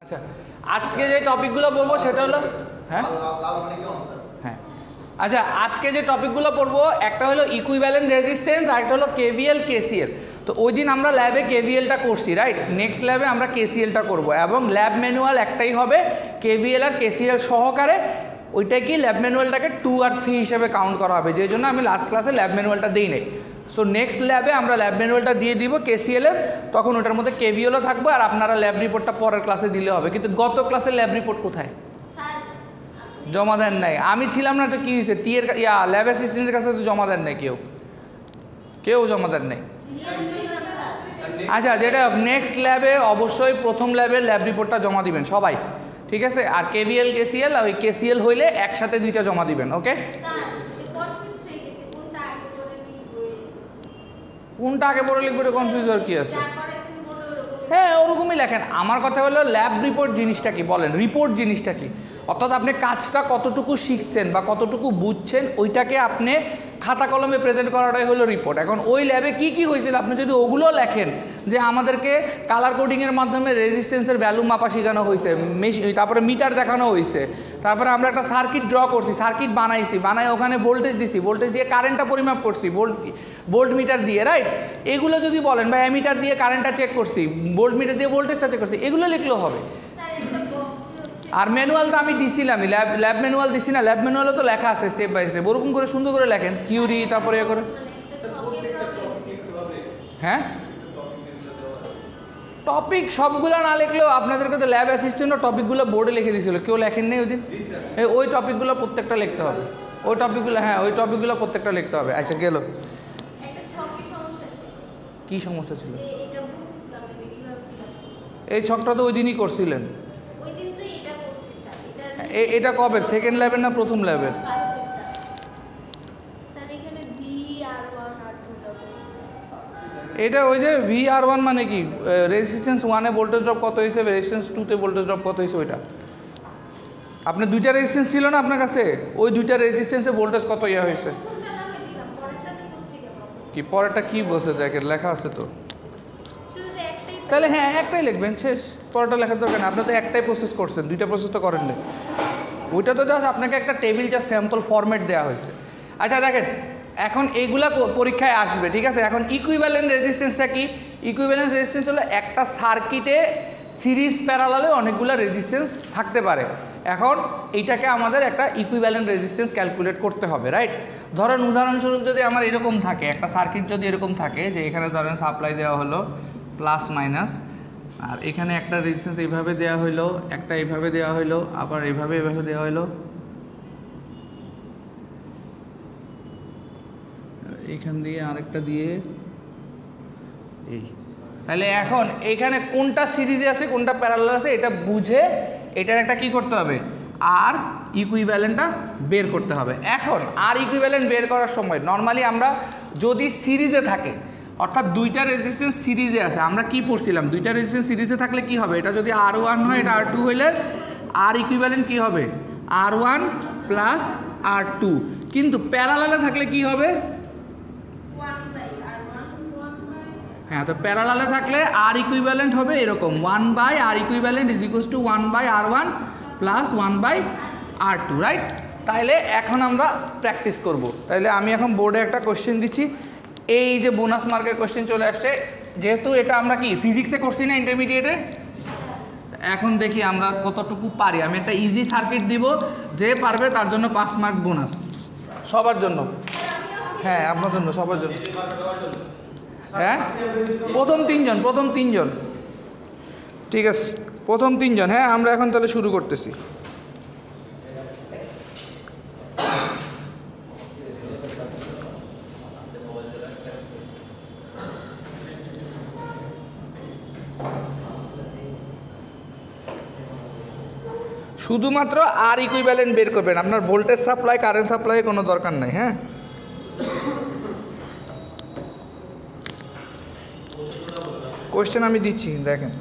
আচ্ছা, আজকে যে টপিকগুলো বলবো সেটা হলো হ্যাঁ হ্যাঁ আচ্ছা, আজকে যে টপিকগুলো পড়বো একটা হলো ইকুইভ্যালেন্ট রেজিস্ট্যান্স আর একটা হলো কেভিএল কেসিএল। তো ওই দিন আমরা ল্যাবে কেভিএলটা করছি, রাইট? নেক্সট ল্যাবে আমরা কেসিএলটা করব এবং ল্যাব ম্যানুয়াল একটাই হবে, কেভিএল আর কেসিএল সহকারে। ওইটা কি ল্যাব ম্যানুয়ালটাকে 2 আর 3 হিসেবে কাউন্ট করা হবে, যেই জন্য আমি লাস্ট ক্লাসে ল্যাব ম্যানুয়ালটা দিই নাই। সো নেক্সট ল্যাবে আমরা ল্যাব ম্যানুয়ালটা দিয়ে দিব কেসিএলের, তখন ওটার মধ্যে কেভিএলও থাকবে আর আপনারা ল্যাব রিপোর্টটা পরের ক্লাসে দিলে হবে। কিন্তু গত ক্লাসে ল্যাব রিপোর্ট কোথায়? জমা দেন নাই। আমি ছিলাম না তো কী হয়েছে? টিএর ল্যাব অ্যাসিস্ট্যান্টের কাছে তো জমা দেন নাই, কেউ জমা দেন নাই। আচ্ছা, যেটা নেক্সট ল্যাবে অবশ্যই প্রথম ল্যাবে ল্যাব রিপোর্টটা জমা দিবেন সবাই, ঠিক আছে? আর কেভিএল কেসিএল, ওই কেসিএল হইলে একসাথে দুইটা জমা দিবেন, ওকে? কোনটা আগে পড়ে লিখবে কনফিউজ আর কি আছে? হ্যাঁ, ওরকমই লেখেন। আমার কথা হলো ল্যাব রিপোর্ট জিনিসটা কি, বলেন রিপোর্ট জিনিসটা কি? অর্থাৎ আপনি কাজটা কতটুকু শিখছেন বা কতটুকু বুঝছেন ওইটাকে আপনি খাতা কলমে প্রেজেন্ট করাটাই হলো রিপোর্ট। এখন ওই ল্যাবে কি কি হয়েছিল আপনি যদি ওগুলো লেখেন, যে আমাদেরকে কালার কোডিংয়ের মাধ্যমে রেজিস্ট্যান্সের ভ্যালু মাপা শেখানো হয়েছে, তারপরে মিটার দেখানো হয়েছে, তারপরে আমরা একটা সার্কিট ড্র করছি, সার্কিট বানাই ওখানে ভোল্টেজ দিছি, ভোল্টেজ দিয়ে কারেন্টটা পরিমাপ করছি ভোল্ট মিটার দিয়ে, রাইট? এগুলো যদি বলেন বা অ্যামিটার দিয়ে কারেন্টটা চেক করছি, ভোল্ট মিটার দিয়ে ভোল্টেজটা চেক করছি, এগুলো লিখলেও হবে। আর ম্যানুয়ালটা আমি দিছিলামই, ল্যাব ম্যানুয়াল দিছি না? ল্যাব ম্যানুয়ালও তো লেখা আছে স্টেপ বাই স্টেপ, ওরকম করে সুন্দর করে লেখেন থিওরি, তারপরে করে। হ্যাঁ, টপিক সবগুলো না লিখলেও আপনাদেরকে তো ল্যাব অ্যাসিস্ট্যান্টও টপিকগুলো বোর্ডে লিখে দিয়েছিল, কেউ লেখেন নেই ওই দিন? ওই টপিকগুলো প্রত্যেকটা লিখতে হবে, ওই টপিকগুলো, হ্যাঁ ওই টপিকগুলো প্রত্যেকটা লিখতে হবে। আচ্ছা, গেল। কি সমস্যা ছিল? এই ছকটা তো ওই দিনই করছিলেন। এটা কবে? সেকেন্ড ল্যাবের না প্রথম ল্যাবের? এটা ওই যে VR1 মানে কি, রেজিস্ট্যান্স 1-এ ভোল্টেজ ড্রপ কত হয়েছে, রেজিস্ট্যান্স 2-তে ভোল্টেজ ড্রপ কত হয়েছে, ওইটা। আপনার দুইটা রেজিস্ট্যান্স ছিল না আপনার কাছে? ওই দুইটা রেজিস্ট্যান্সে ভোল্টেজ কত হয়েছে? কি পরেরটা কি বলছে দেখেন, লেখা আছে তো। তাহলে হ্যাঁ, একটাই লিখবেন, শেষ। পরেরটা লেখার দরকার নেই, আপনি তো একটাই প্রসেস করছেন, দুইটা প্রসেস তো করেন না। ওইটা তো জাস্ট আপনাকে একটা টেবিল, যা স্যাম্পল ফরম্যাট দেওয়া হয়েছে। আচ্ছা দেখেন, এখন এইগুলা পরীক্ষায় আসবে, ঠিক আছে? এখন ইকুইভ্যালেন্ট রেজিস্ট্যান্সটা কি? ইকুইভ্যালেন্ট রেজিস্ট্যান্স হলো একটা সার্কিটে সিরিজ প্যারালালে অনেকগুলো রেজিস্ট্যান্স থাকতে পারে। এখন এইটাকে আমাদের একটা ইকুইভ্যালেন্ট রেজিস্ট্যান্স ক্যালকুলেট করতে হবে, রাইট? ধরেন উদাহরণস্বরূপ যদি আমার এরকম থাকে, একটা সার্কিট যদি এরকম থাকে যে এখানে ধরেন সাপ্লাই দেওয়া হলো প্লাস মাইনাস, আর এখানে একটা রেজিস্ট্যান্স এইভাবে দেওয়া হইলো, একটা এইভাবে দেওয়া হইলো, আবার এইভাবে দেওয়া হইলো, এইখান দিয়ে আরেকটা দিয়ে এই। তাহলে এখন এইখানে কোনটা সিরিজে আছে কোনটা প্যারালাল আছে এটা বুঝে এটার একটা কি করতে হবে, আর ইকুইভ্যালেন্টটা বের করতে হবে। এখন আর ইকুইভ্যালেন্ট বের করার সময় নর্মালি আমরা যদি সিরিজে থাকে, অর্থাৎ দুইটা রেজিস্ট্যান্স সিরিজে আছে, আমরা কি পড়ছিলাম, দুইটা রেজিস্ট্যান্স সিরিজে থাকলে কি হবে, এটা যদি R1 হয় এটা R2 হইলে আর ইকুইভ্যালেন্ট কি হবে, R1 প্লাস R2। কিন্তু প্যারালালে থাকলে কি হবে? হ্যাঁ, তো প্যারালালে থাকলে আর ইকুইভ্যালেন্ট হবে এরকম 1/R equivalent is equals two 1/R1 plus 1/R2, right? তাইলে এখন আমরা প্র্যাকটিস করব। তাইলে আমি এখন বোর্ডে একটা কোশ্চেন দিচ্ছি, এই যে বোনাস মার্কের কোশ্চেন চলে আসছে, যেহেতু এটা আমরা কি ফিজিক্সে করছি না ইন্টারমিডিয়েটে, এখন দেখি আমরা কতটুকু পারি। আমি একটা ইজি সার্কিট দিব, যে পারবে তার জন্য 5 মার্ক বোনাস, সবার জন্য। হ্যাঁ, আপনার জন্য, সবার জন্য। হ্যাঁ, প্রথম তিনজন, ঠিক আছে, প্রথম 3 জন। হ্যাঁ, আমরা এখন তাহলে শুরু করতেছি। শুধুমাত্র আর ইকুইভ্যালেন্ট বের করবেন, আপনার ভোল্টেজ সাপ্লাই কারেন্ট সাপ্লাই কোনো দরকার নাই। হ্যাঁ, কোয়েশ্চেন আমি দিচ্ছি, দেখেন।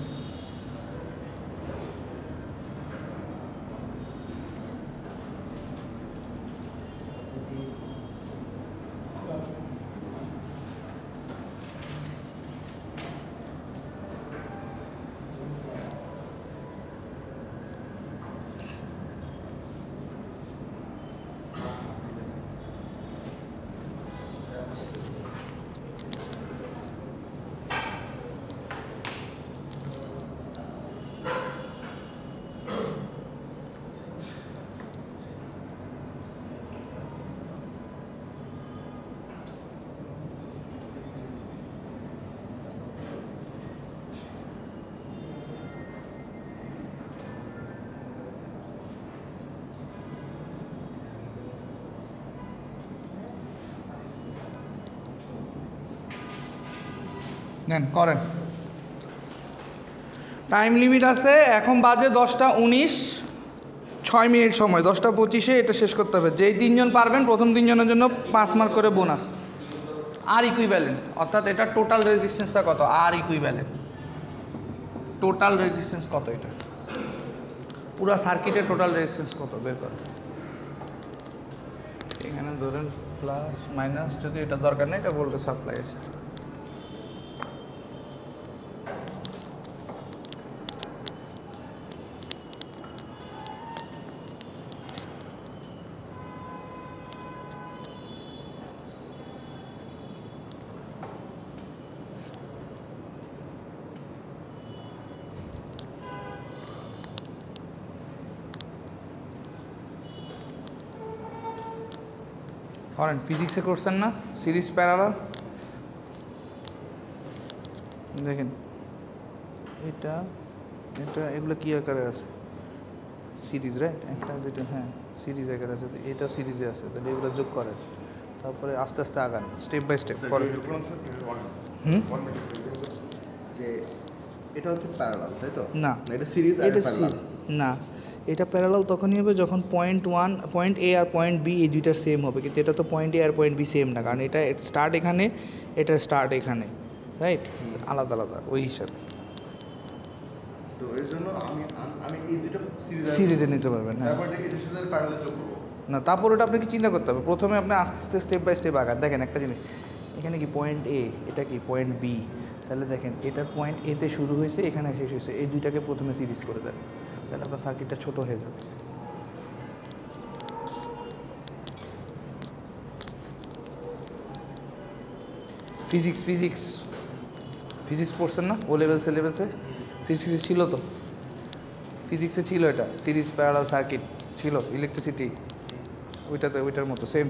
নেন করেন। টাইম লিমিট আছে, এখন বাজে 10:19, 6 মিনিট সময়, 10:25-এ এটা শেষ করতে হবে। যেই 3 জন পারবেন প্রথম 3 জনের জন্য 5 মার্ক করে বোনাস। আর ইকুইভ্যালেন্ট অর্থাৎ এটা টোটাল রেজিস্ট্যান্সটা কত, আর ইকুইভ্যালেন্ট টোটাল রেজিস্ট্যান্স কত, এটা পুরো সার্কিটের টোটাল রেজিস্ট্যান্স কত বের করো। এখানে ধরেন প্লাস মাইনাস, যদি এটা দরকার নেই, এটা ভোল্টেজ সাপ্লাই আছে। করেন, ফিজিক্সে করছেন না সিরিজ প্যারালাল? দেখেন এটা এটা এগুলো কী আকারে আছে, সিরিজ, রাইট? একটা দুটো, হ্যাঁ সিরিজ আকারে আছে, এটা সিরিজে আছে, তাহলে এগুলো যোগ করেন, তারপরে আস্তে আস্তে আগান স্টেপ বাই স্টেপ করেন। যে এটা হচ্ছে প্যারালাল, তাই তো? না, এটা সিরিজ, এটা না, এটা প্যারালাল তখনই হবে যখন পয়েন্ট এ আর পয়েন্ট বি এই দুইটার সেম হবে, কিন্তু এটা তো পয়েন্ট এ আর পয়েন্ট বি সেম না, কারণ এটা স্টার্ট এখানে, এটা স্টার্ট এখানে, রাইট? আলাদা আলাদা ওই হিসাবে। তো এর জন্য আমি এই দুটো সিরিজে নিতে পারবেন, হ্যাঁ। তারপর এটার সাথে প্যারালাল যোগ করব না, তারপর ওটা আপনাকে চিন্তা করতে হবে। প্রথমে আপনি আস্তে আস্তে স্টেপ বাই স্টেপ আগান। দেখেন একটা জিনিস, এখানে কি পয়েন্ট এ, এটা কি পয়েন্ট বি, তাহলে দেখেন এটার পয়েন্ট এতে শুরু হয়েছে, এখানে শেষ হয়েছে, এই দুইটাকে প্রথমে সিরিজ করে দেন, তাহলে আপনার সার্কিটটা ছোট হয়ে যাবে। ফিজিক্স পড়ছেন না ও লেভেলসে? ফিজিক্সে ছিল তো, ফিজিক্সে ছিল এটা, সিরিজ প্যারালাল সার্কিট ছিল, ইলেকট্রিসিটি ওইটাতে, ওইটার মতো সেম।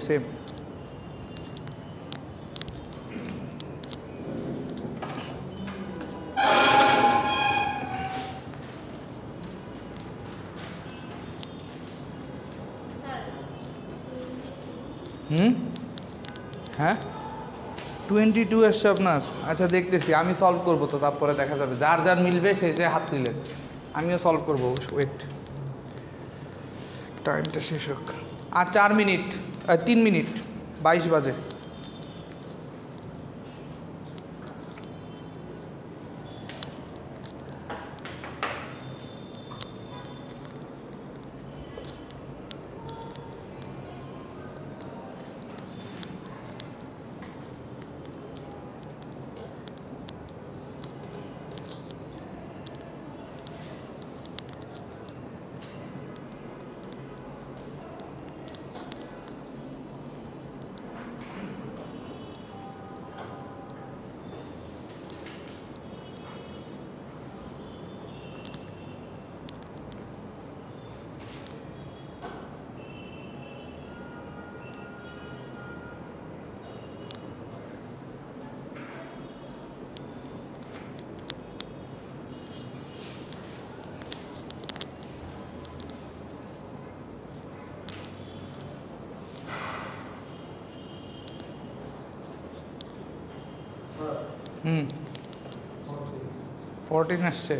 হ্যাঁ 22 আসছে আপনার? আচ্ছা দেখতেছি, আমি সলভ করবো তো, তারপরে দেখা যাবে, যার যার মিলবে সে হাত তুলেন, আমিও সলভ করবো। ওয়েট, টাইমটা শেষ হোক। আর 4 মিনিট, 3 মিনিট, 22 বাজে। হুম 14 আসছে।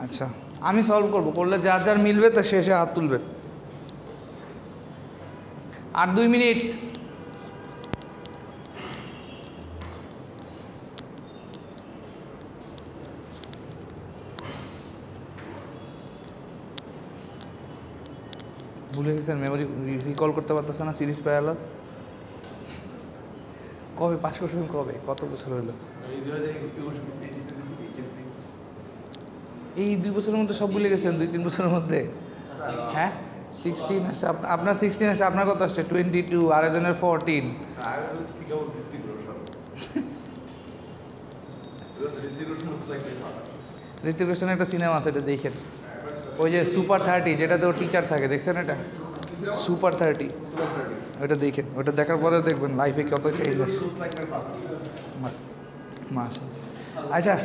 আচ্ছা আমি সলভ করবো, করলে যার যার মিলবে তা শেষে হাত তুলবে। আর 2 মিনিট। ভুলে গেছেন, মেমোরি রিকল করতে পারতেছে না। সিরিজ প্যারালাল কবে পাস করছেন, কবে, কত বছর হলো? এই 2 বছরের মধ্যে সব ভুলে গেছেন? 2-3 বছরের মধ্যে? হ্যাঁ 16 আসছে আপনার, 16 আসছে আপনার, কত আসছে? 22, আরেকজনের 14। ঋতিক রোশনের একটা সিনেমা আছে, এটা দেখেন, ওই যে সুপার 30, যেটাতে ওর টিচার থাকে, দেখছেন এটা? সুপার 30, ওটা দেখেন, ওটা দেখার পরে দেখবেন লাইফে কত চেঞ্জ আসে। আচ্ছা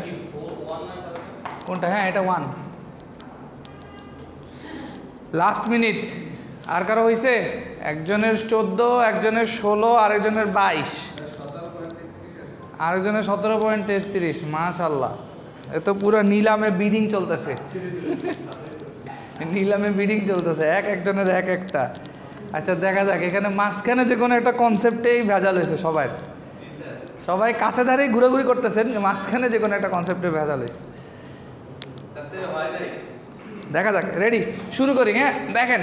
কোনটা? হ্যাঁ এটা 1। Last minute. আর কারো হয়েছে? একজনের 14, একজনের 16, আরেকজনের 22। আরেকজনের 17.33, মাশাল্লাহ। এ তো পুরো নিলামে বিডিং চলতেছে, নিলামে বিডিং চলতেছে, একজনের এক একটা। আচ্ছা দেখা যাক, এখানে মাঝখানে যে কোনো একটা কনসেপ্টেই ভেজাল হয়েছে সবাই, সবাই কাছে ধারে ঘুরাঘুরি করতেছেন, মাঝখানে যে কোনো একটা কনসেপ্টে ভেজাল হয়েছে। দেখা যাক, রেডি, শুরু করি। হ্যাঁ দেখেন,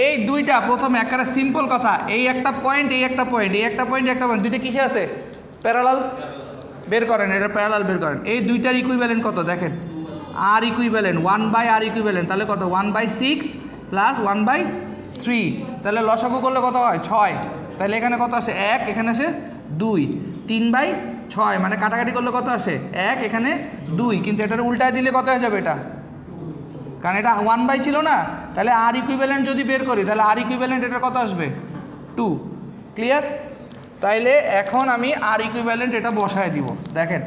এই দুইটা প্রথমে একটা সিম্পল কথা, এই একটা পয়েন্ট, এই একটা পয়েন্ট, এই একটা পয়েন্ট, একটা পয়েন্ট, দুইটা কিসে আছে? প্যারালাল। বের করেন, এটা প্যারালাল বের করেন। এই দুইটার ইকুইভ্যালেন্ট কত দেখেন, আর ইকুইভ্যালেন্ট 1/r ইকুইভ্যালেন্ট, তাহলে কত 1/6 প্লাস 1/3, তাহলে লসাগু করলে কত হয় 6, তাহলে এখানে কত আসে 1, এখানে আসে 2, 3/6, মানে কাটাকাটি করলে কত আসে 1, এখানে 2, কিন্তু এটার উল্টায় দিলে কত হয়ে যাবে এটা, কারণ এটা 1/, ছিল না, তাহলে আর ইকুইভ্যালেন্ট যদি বের করি তাহলে আর ইকুইভ্যালেন্ট এটা কত আসবে 2, ক্লিয়ার? তাইলে এখন আমি আর ইকুইভ্যালেন্ট এটা বসায় দিব, দেখেন।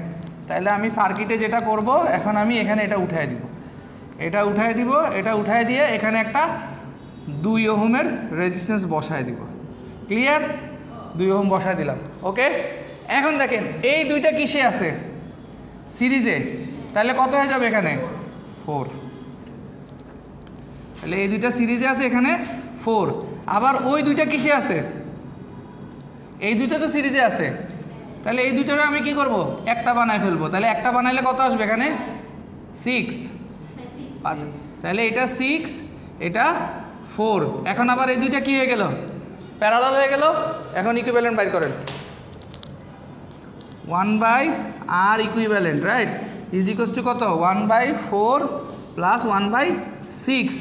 তাহলে আমি সার্কিটে যেটা করব, এখন আমি এখানে এটা উঠায় দিব, এটা উঠায় দিব, এটা উঠায় দিয়ে এখানে একটা 2 ওহমের রেজিস্ট্যান্স বসায় দিব, ক্লিয়ার? 2 ওহম বসায় দিলাম, ওকে। এখন দেখেন এই দুইটা কিসে আছে? সিরিজে, তাহলে কত হয়ে যাবে এখানে 4, তাহলে এই দুইটা সিরিজে আছে, এখানে 4। আবার ওই দুইটা কিসে আছে? এই দুইটা তো সিরিজে আছে, তাহলে এই দুইটারে আমি কি করব, একটা বানায় ফেলবো, তাহলে একটা বানাইলে কত আসবে এখানে 6, আচ্ছা তাহলে এটা 6, এটা 4। এখন আবার এই দুইটা কি হয়ে গেল, প্যারালাল হয়ে গেল। এখন ইকুইভ্যালেন্ট বাইর করেন, 1/r equivalent, right, is equals two কত 1/4 প্লাস 1/6,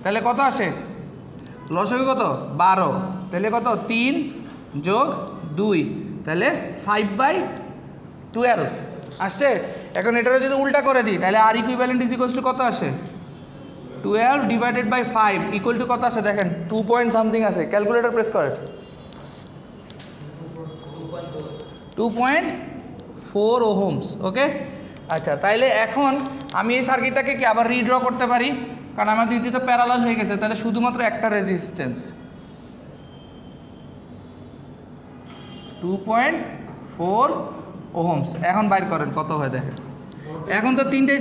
তাহলে কত আসে লসাগু কত 12, তাহলে কত 3 যোগ 2, তাহলে 5/12 আসছে। এখন এটারও যদি উল্টা করে দিই তাহলে আর ইকুইভ্যালেন্ট ইজ ইকুয়ালস টু কত আসে 12 ডিভাইডেড বাই 5 ইকুয়াল টু কত আসে দেখেন 2 পয়েন্ট সামথিং আসে, ক্যালকুলেটর প্রেস করেন, 2.4 ওহমস, ওকে। আচ্ছা তাইলে এখন আমি এই সার্কিটটাকে কি আবার রিড্র করতে পারি, কারণ আমার দুইটি তো প্যারালাল হয়ে গেছে, তাহলে শুধুমাত্র একটা রেজিস্ট্যান্স 2.4 ওহমস। এখন বাইর করেন কত হয় দেখেন, এখন তো তিনটাই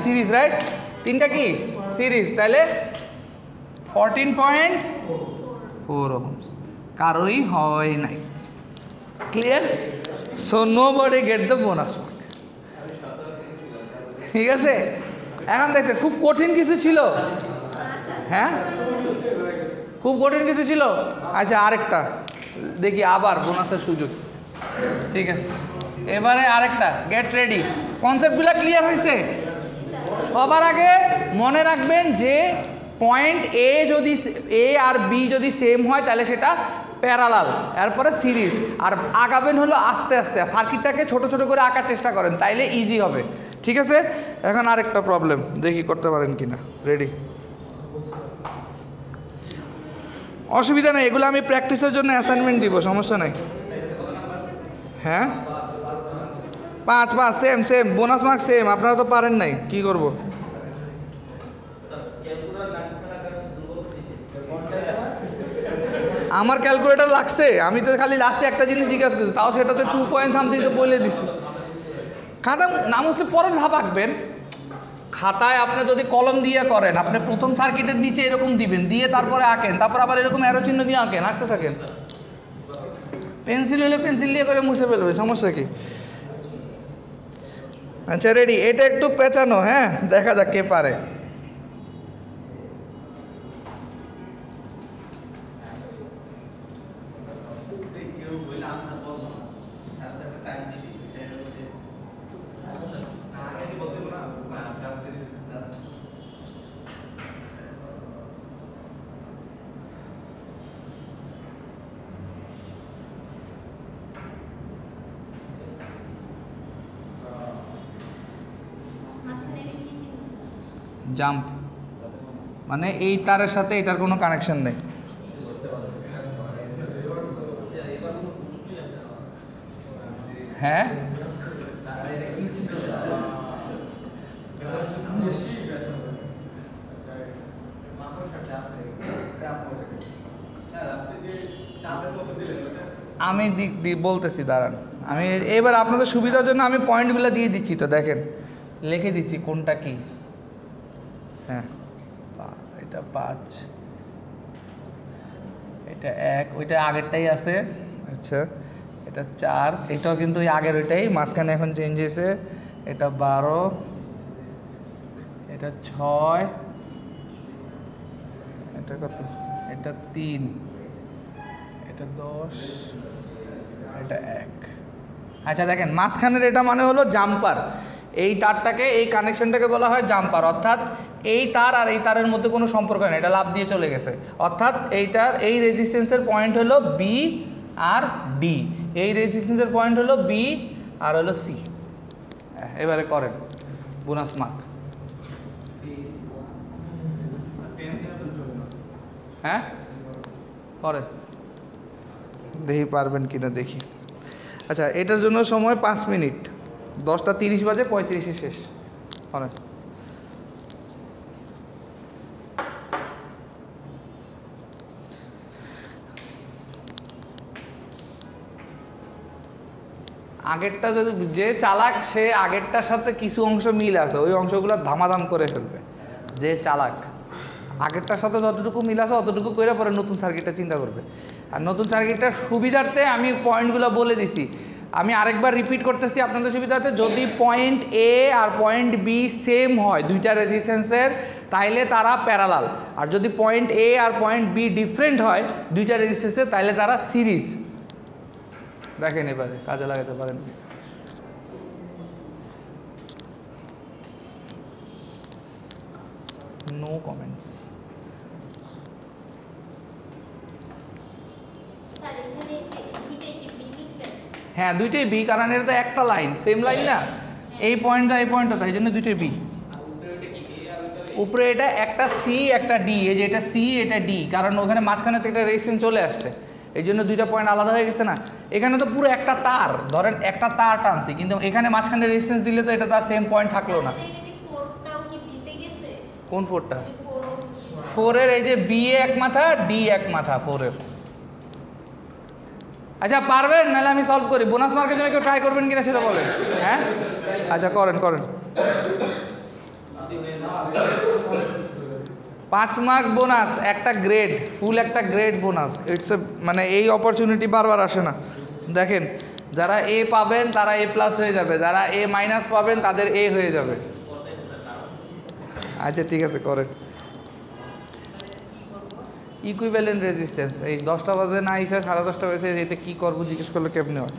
সিরিজ, রাইট, তিনটা কি সিরিজ, তাহলে 14.4 ওহমস, কারোই হয় নাই, clear? So nobody get the bonus mark, ঠিক আছে। এখন দেখছে খুব কঠিন কিছু ছিল, হ্যাঁ খুব কঠিন কিছু ছিল। আচ্ছা আরেকটা দেখি, আবার বোনাসের সুযোগ, ঠিক আছে। এবারে আরেকটা, গেট রেডি, কনসেপ্টগুলো ক্লিয়ার হয়েছে? সবার আগে মনে রাখবেন যে পয়েন্ট এ আর বি যদি সেম হয় তাহলে সেটা প্যারালাল, এরপরে সিরিজ, আর আগাবেন হলো আস্তে আস্তে, সার্কিটটাকে ছোট ছোট করে আঁকার চেষ্টা করেন, তাইলে ইজি হবে, ঠিক আছে। এখন আরেকটা প্রবলেম দেখি করতে পারেন কিনা, রেডি, অসুবিধা নেই, এগুলো আমি প্র্যাকটিসের জন্য অ্যাসাইনমেন্ট দিব, সমস্যা নাই। হ্যাঁ 5 same same, bonus mark same, আপনারা তো পারেন নাই, কি করব? আমার ক্যালকুলেটর লাগছে, আমি তো খালি লাস্টে একটা জিনিস জিজ্ঞাসা করছি, তাও সেটা তো 2 পয়েন্ট সামথিং তো বলে দিছি। খাতা না মুছলে পরে ভাব আঁকবেন, খাতায় আপনি যদি কলম দিয়ে করেন, আপনি প্রথম সার্কিটের নিচে এরকম দিবেন, দিয়ে তারপরে আঁকেন, তারপর আবার এরকম অ্যারো চিহ্ন দিয়ে আঁকেন, আঁকতে থাকেন। পেন্সিল হলে পেন্সিল দিয়ে করে মুছে ফেলবে, সমস্যা কি? আচ্ছা রেডি, এটা একটু পেঁচানো, হ্যাঁ দেখা যাক কে পারে। জাম্প মানে এই তারের সাথে এটার কোনো কানেকশন নেই, হ্যাঁ আমি বলতেছি, দাঁড়ান আমি এবার আপনাদের সুবিধার জন্য আমি পয়েন্টগুলো দিয়ে দিচ্ছি, তো দেখেন লিখে দিচ্ছি কোনটা কি। হ্যাঁ, এটা 5, এটা 1, ওইটা আগেরটাই আছে। আচ্ছা, এটা 4, এটাও কিন্তু ওই আগের ওইটাই, মাঝখানে এখন চেঞ্জ হয়েছে। এটা 12, এটা 6, এটা কত, এটা 3, এটা 10, এটা 1। আচ্ছা দেখেন মাঝখানের এটা মানে হলো জাম্পার, এই তারটাকে, এই কানেকশনটাকে বলা হয় জাম্পার, অর্থাৎ এই তার আর এই তারের মধ্যে কোনো সম্পর্ক নেই, এটা লাফ দিয়ে চলে গেছে। অর্থাৎ এইটার এই রেজিস্ট্যান্সের পয়েন্ট হলো বি আর ডি, এই রেজিস্ট্যান্সের পয়েন্ট হলো বি আর হলো সি। এবারে করেন বোনাস মার্ক। হ্যাঁ করেন, দেখি পারবেন কিনা দেখি। আচ্ছা, এটার জন্য সময় 5 মিনিট, 10:30 বাজে, 35-এ শেষ। করেন। আগেরটা যদি যে চালাক সে আগেরটার সাথে কিছু অংশ মিল আছে, ওই অংশগুলো ধামাধাম করে ফেলবে। যে চালাক আগেরটার সাথে যতটুকু মিল আছে অতটুকু করে পরে নতুন সার্কিটটা চিন্তা করবে। আর নতুন সার্কিটটার সুবিধার্থে আমি পয়েন্টগুলো বলে দিছি, আমি আরেকবার রিপিট করতেছি আপনাদের সুবিধার্থে। যদি পয়েন্ট এ আর পয়েন্ট বি সেম হয় দুইটা রেজিস্ট্যান্সের, তাইলে তারা প্যারালাল। আর যদি পয়েন্ট এ আর পয়েন্ট বি ডিফারেন্ট হয় দুইটা রেজিস্ট্যান্সের, তাইলে তারা সিরিজ। দেখেন এবারে কাজে লাগাতে পারেন। No comments. হ্যাঁ দুইটাই বি, কারণ এটা তো একটা লাইন, সেম লাইন না, এই পয়েন্টটা এই পয়েন্টটা, তাই জন্য দুইটাই বি। উপরে এটা একটা সি একটা ডি, এই যে এটা সি এটা ডি, কারণ ওখানে মাঝখানে তো একটা রেজিস্ট্যান্স চলে আসছে, এই জন্য দুইটা পয়েন্ট আলাদা হয়ে গেছে না। এখানে তো পুরো একটা তার, ধরেন একটা তার টানছি, কিন্তু এখানে মাঝখানে রেজিস্ট্যান্স দিলে তো এটা তার সেম পয়েন্ট থাকলো না। কোন 4টা? 4-এর এই যে বি এ এক মাথা, ডি এক মাথা 4-এর। আচ্ছা পারবেন, নাহলে আমি সলভ করি। বোনাস মার্কের জন্য কেউ ট্রাই করবেন কিনা সেটা বলেন। হ্যাঁ আচ্ছা করেন করেন। 5 মার্ক বোনাস, একটা গ্রেড, ফুল একটা গ্রেড বোনাস। ইটস এ, মানে এই অপরচুনিটি বারবার আসে না। দেখেন যারা এ পাবেন তারা এ প্লাস হয়ে যাবে, যারা এ মাইনাস পাবেন তাদের এ হয়ে যাবে। আচ্ছা ঠিক আছে করেন। ইকুইভ্যালেন্ট রেজিস্ট্যান্স, এই 10টা বাজে না এসে 10:30 বাজে, এটা কী করবো জিজ্ঞেস করলে কেমনি হয়?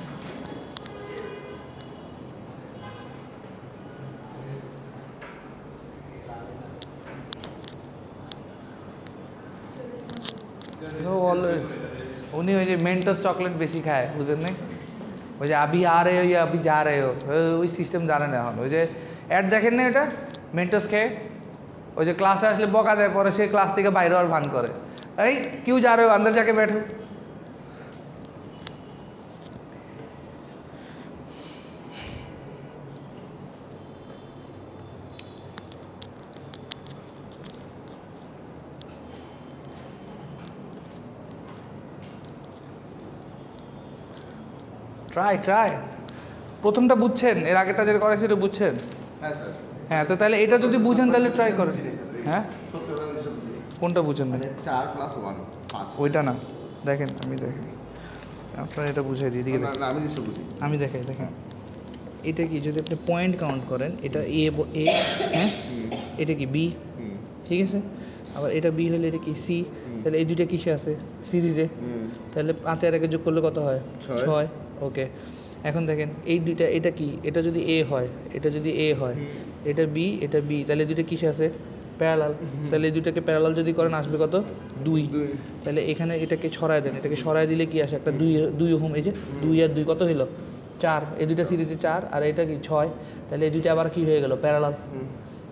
অলওয়েজ উনি ওই যে মেন্টোস চকলেট বেশি খায়, বুঝেন নাই? ওই যে আবি আ রে হো ইয়া আবি যা রে হো, ওই সিস্টেম জানে না এখন। ওই যে অ্যাড দেখেন না, এটা মেন্টোস খেয়ে ওই যে ক্লাসে আসলে বকা দেয়, পরে সে ক্লাস থেকে বাইরে আর ভান করে, এই কিউ যা রে হো আন্দর যাকে बैठो। Try try. প্রথমটা বুঝছেন, এর আগেটা যেটা করেছি এটা বুঝছেন? হ্যাঁ স্যার। হ্যাঁ তো তাহলে এটা যদি বুঝেন তাহলে ট্রাই করেন। হ্যাঁ কোনটা বুঝেন না? 4 + 1 5। ওইটা না, দেখেন আমি দেখেন আপনার এটা বুঝাই দিই, দিকে না আমি নিশ্চয় বুঝি। আমি দেখাই, দেখেন এটা কি, যদি আপনি পয়েন্ট কাউন্ট করেন, এটা এ এ, হ্যাঁ এটা কি বি, ঠিক আছে, আবার এটা বি হলে এটা কি সি, তাহলে এই দুইটা কিসে আছে? সিরিজে। তাহলে 5 আর 1 যোগ করলে কত হয়? 6। ওকে, এখন দেখেন এই দুইটা, এটা কি, এটা যদি এ হয়, এটা যদি এ হয়, এটা বি এটা বি, তাহলে দুইটা কিসে আছে? প্যারালাল। তাহলে এই দুইটাকে প্যারালাল যদি করেন আসবে কত? 2। তাহলে এখানে এটাকে ছড়ায় দেন, এটাকে সরায় দিলে কি আসে? একটা 2 ওহম। এই যে 2 আর 2 কত হলো? 4। এই দুইটা সিরিজে 4 আর এটা কি 6, তাহলে এই দুইটা আবার কি হয়ে গেল? প্যারালাল।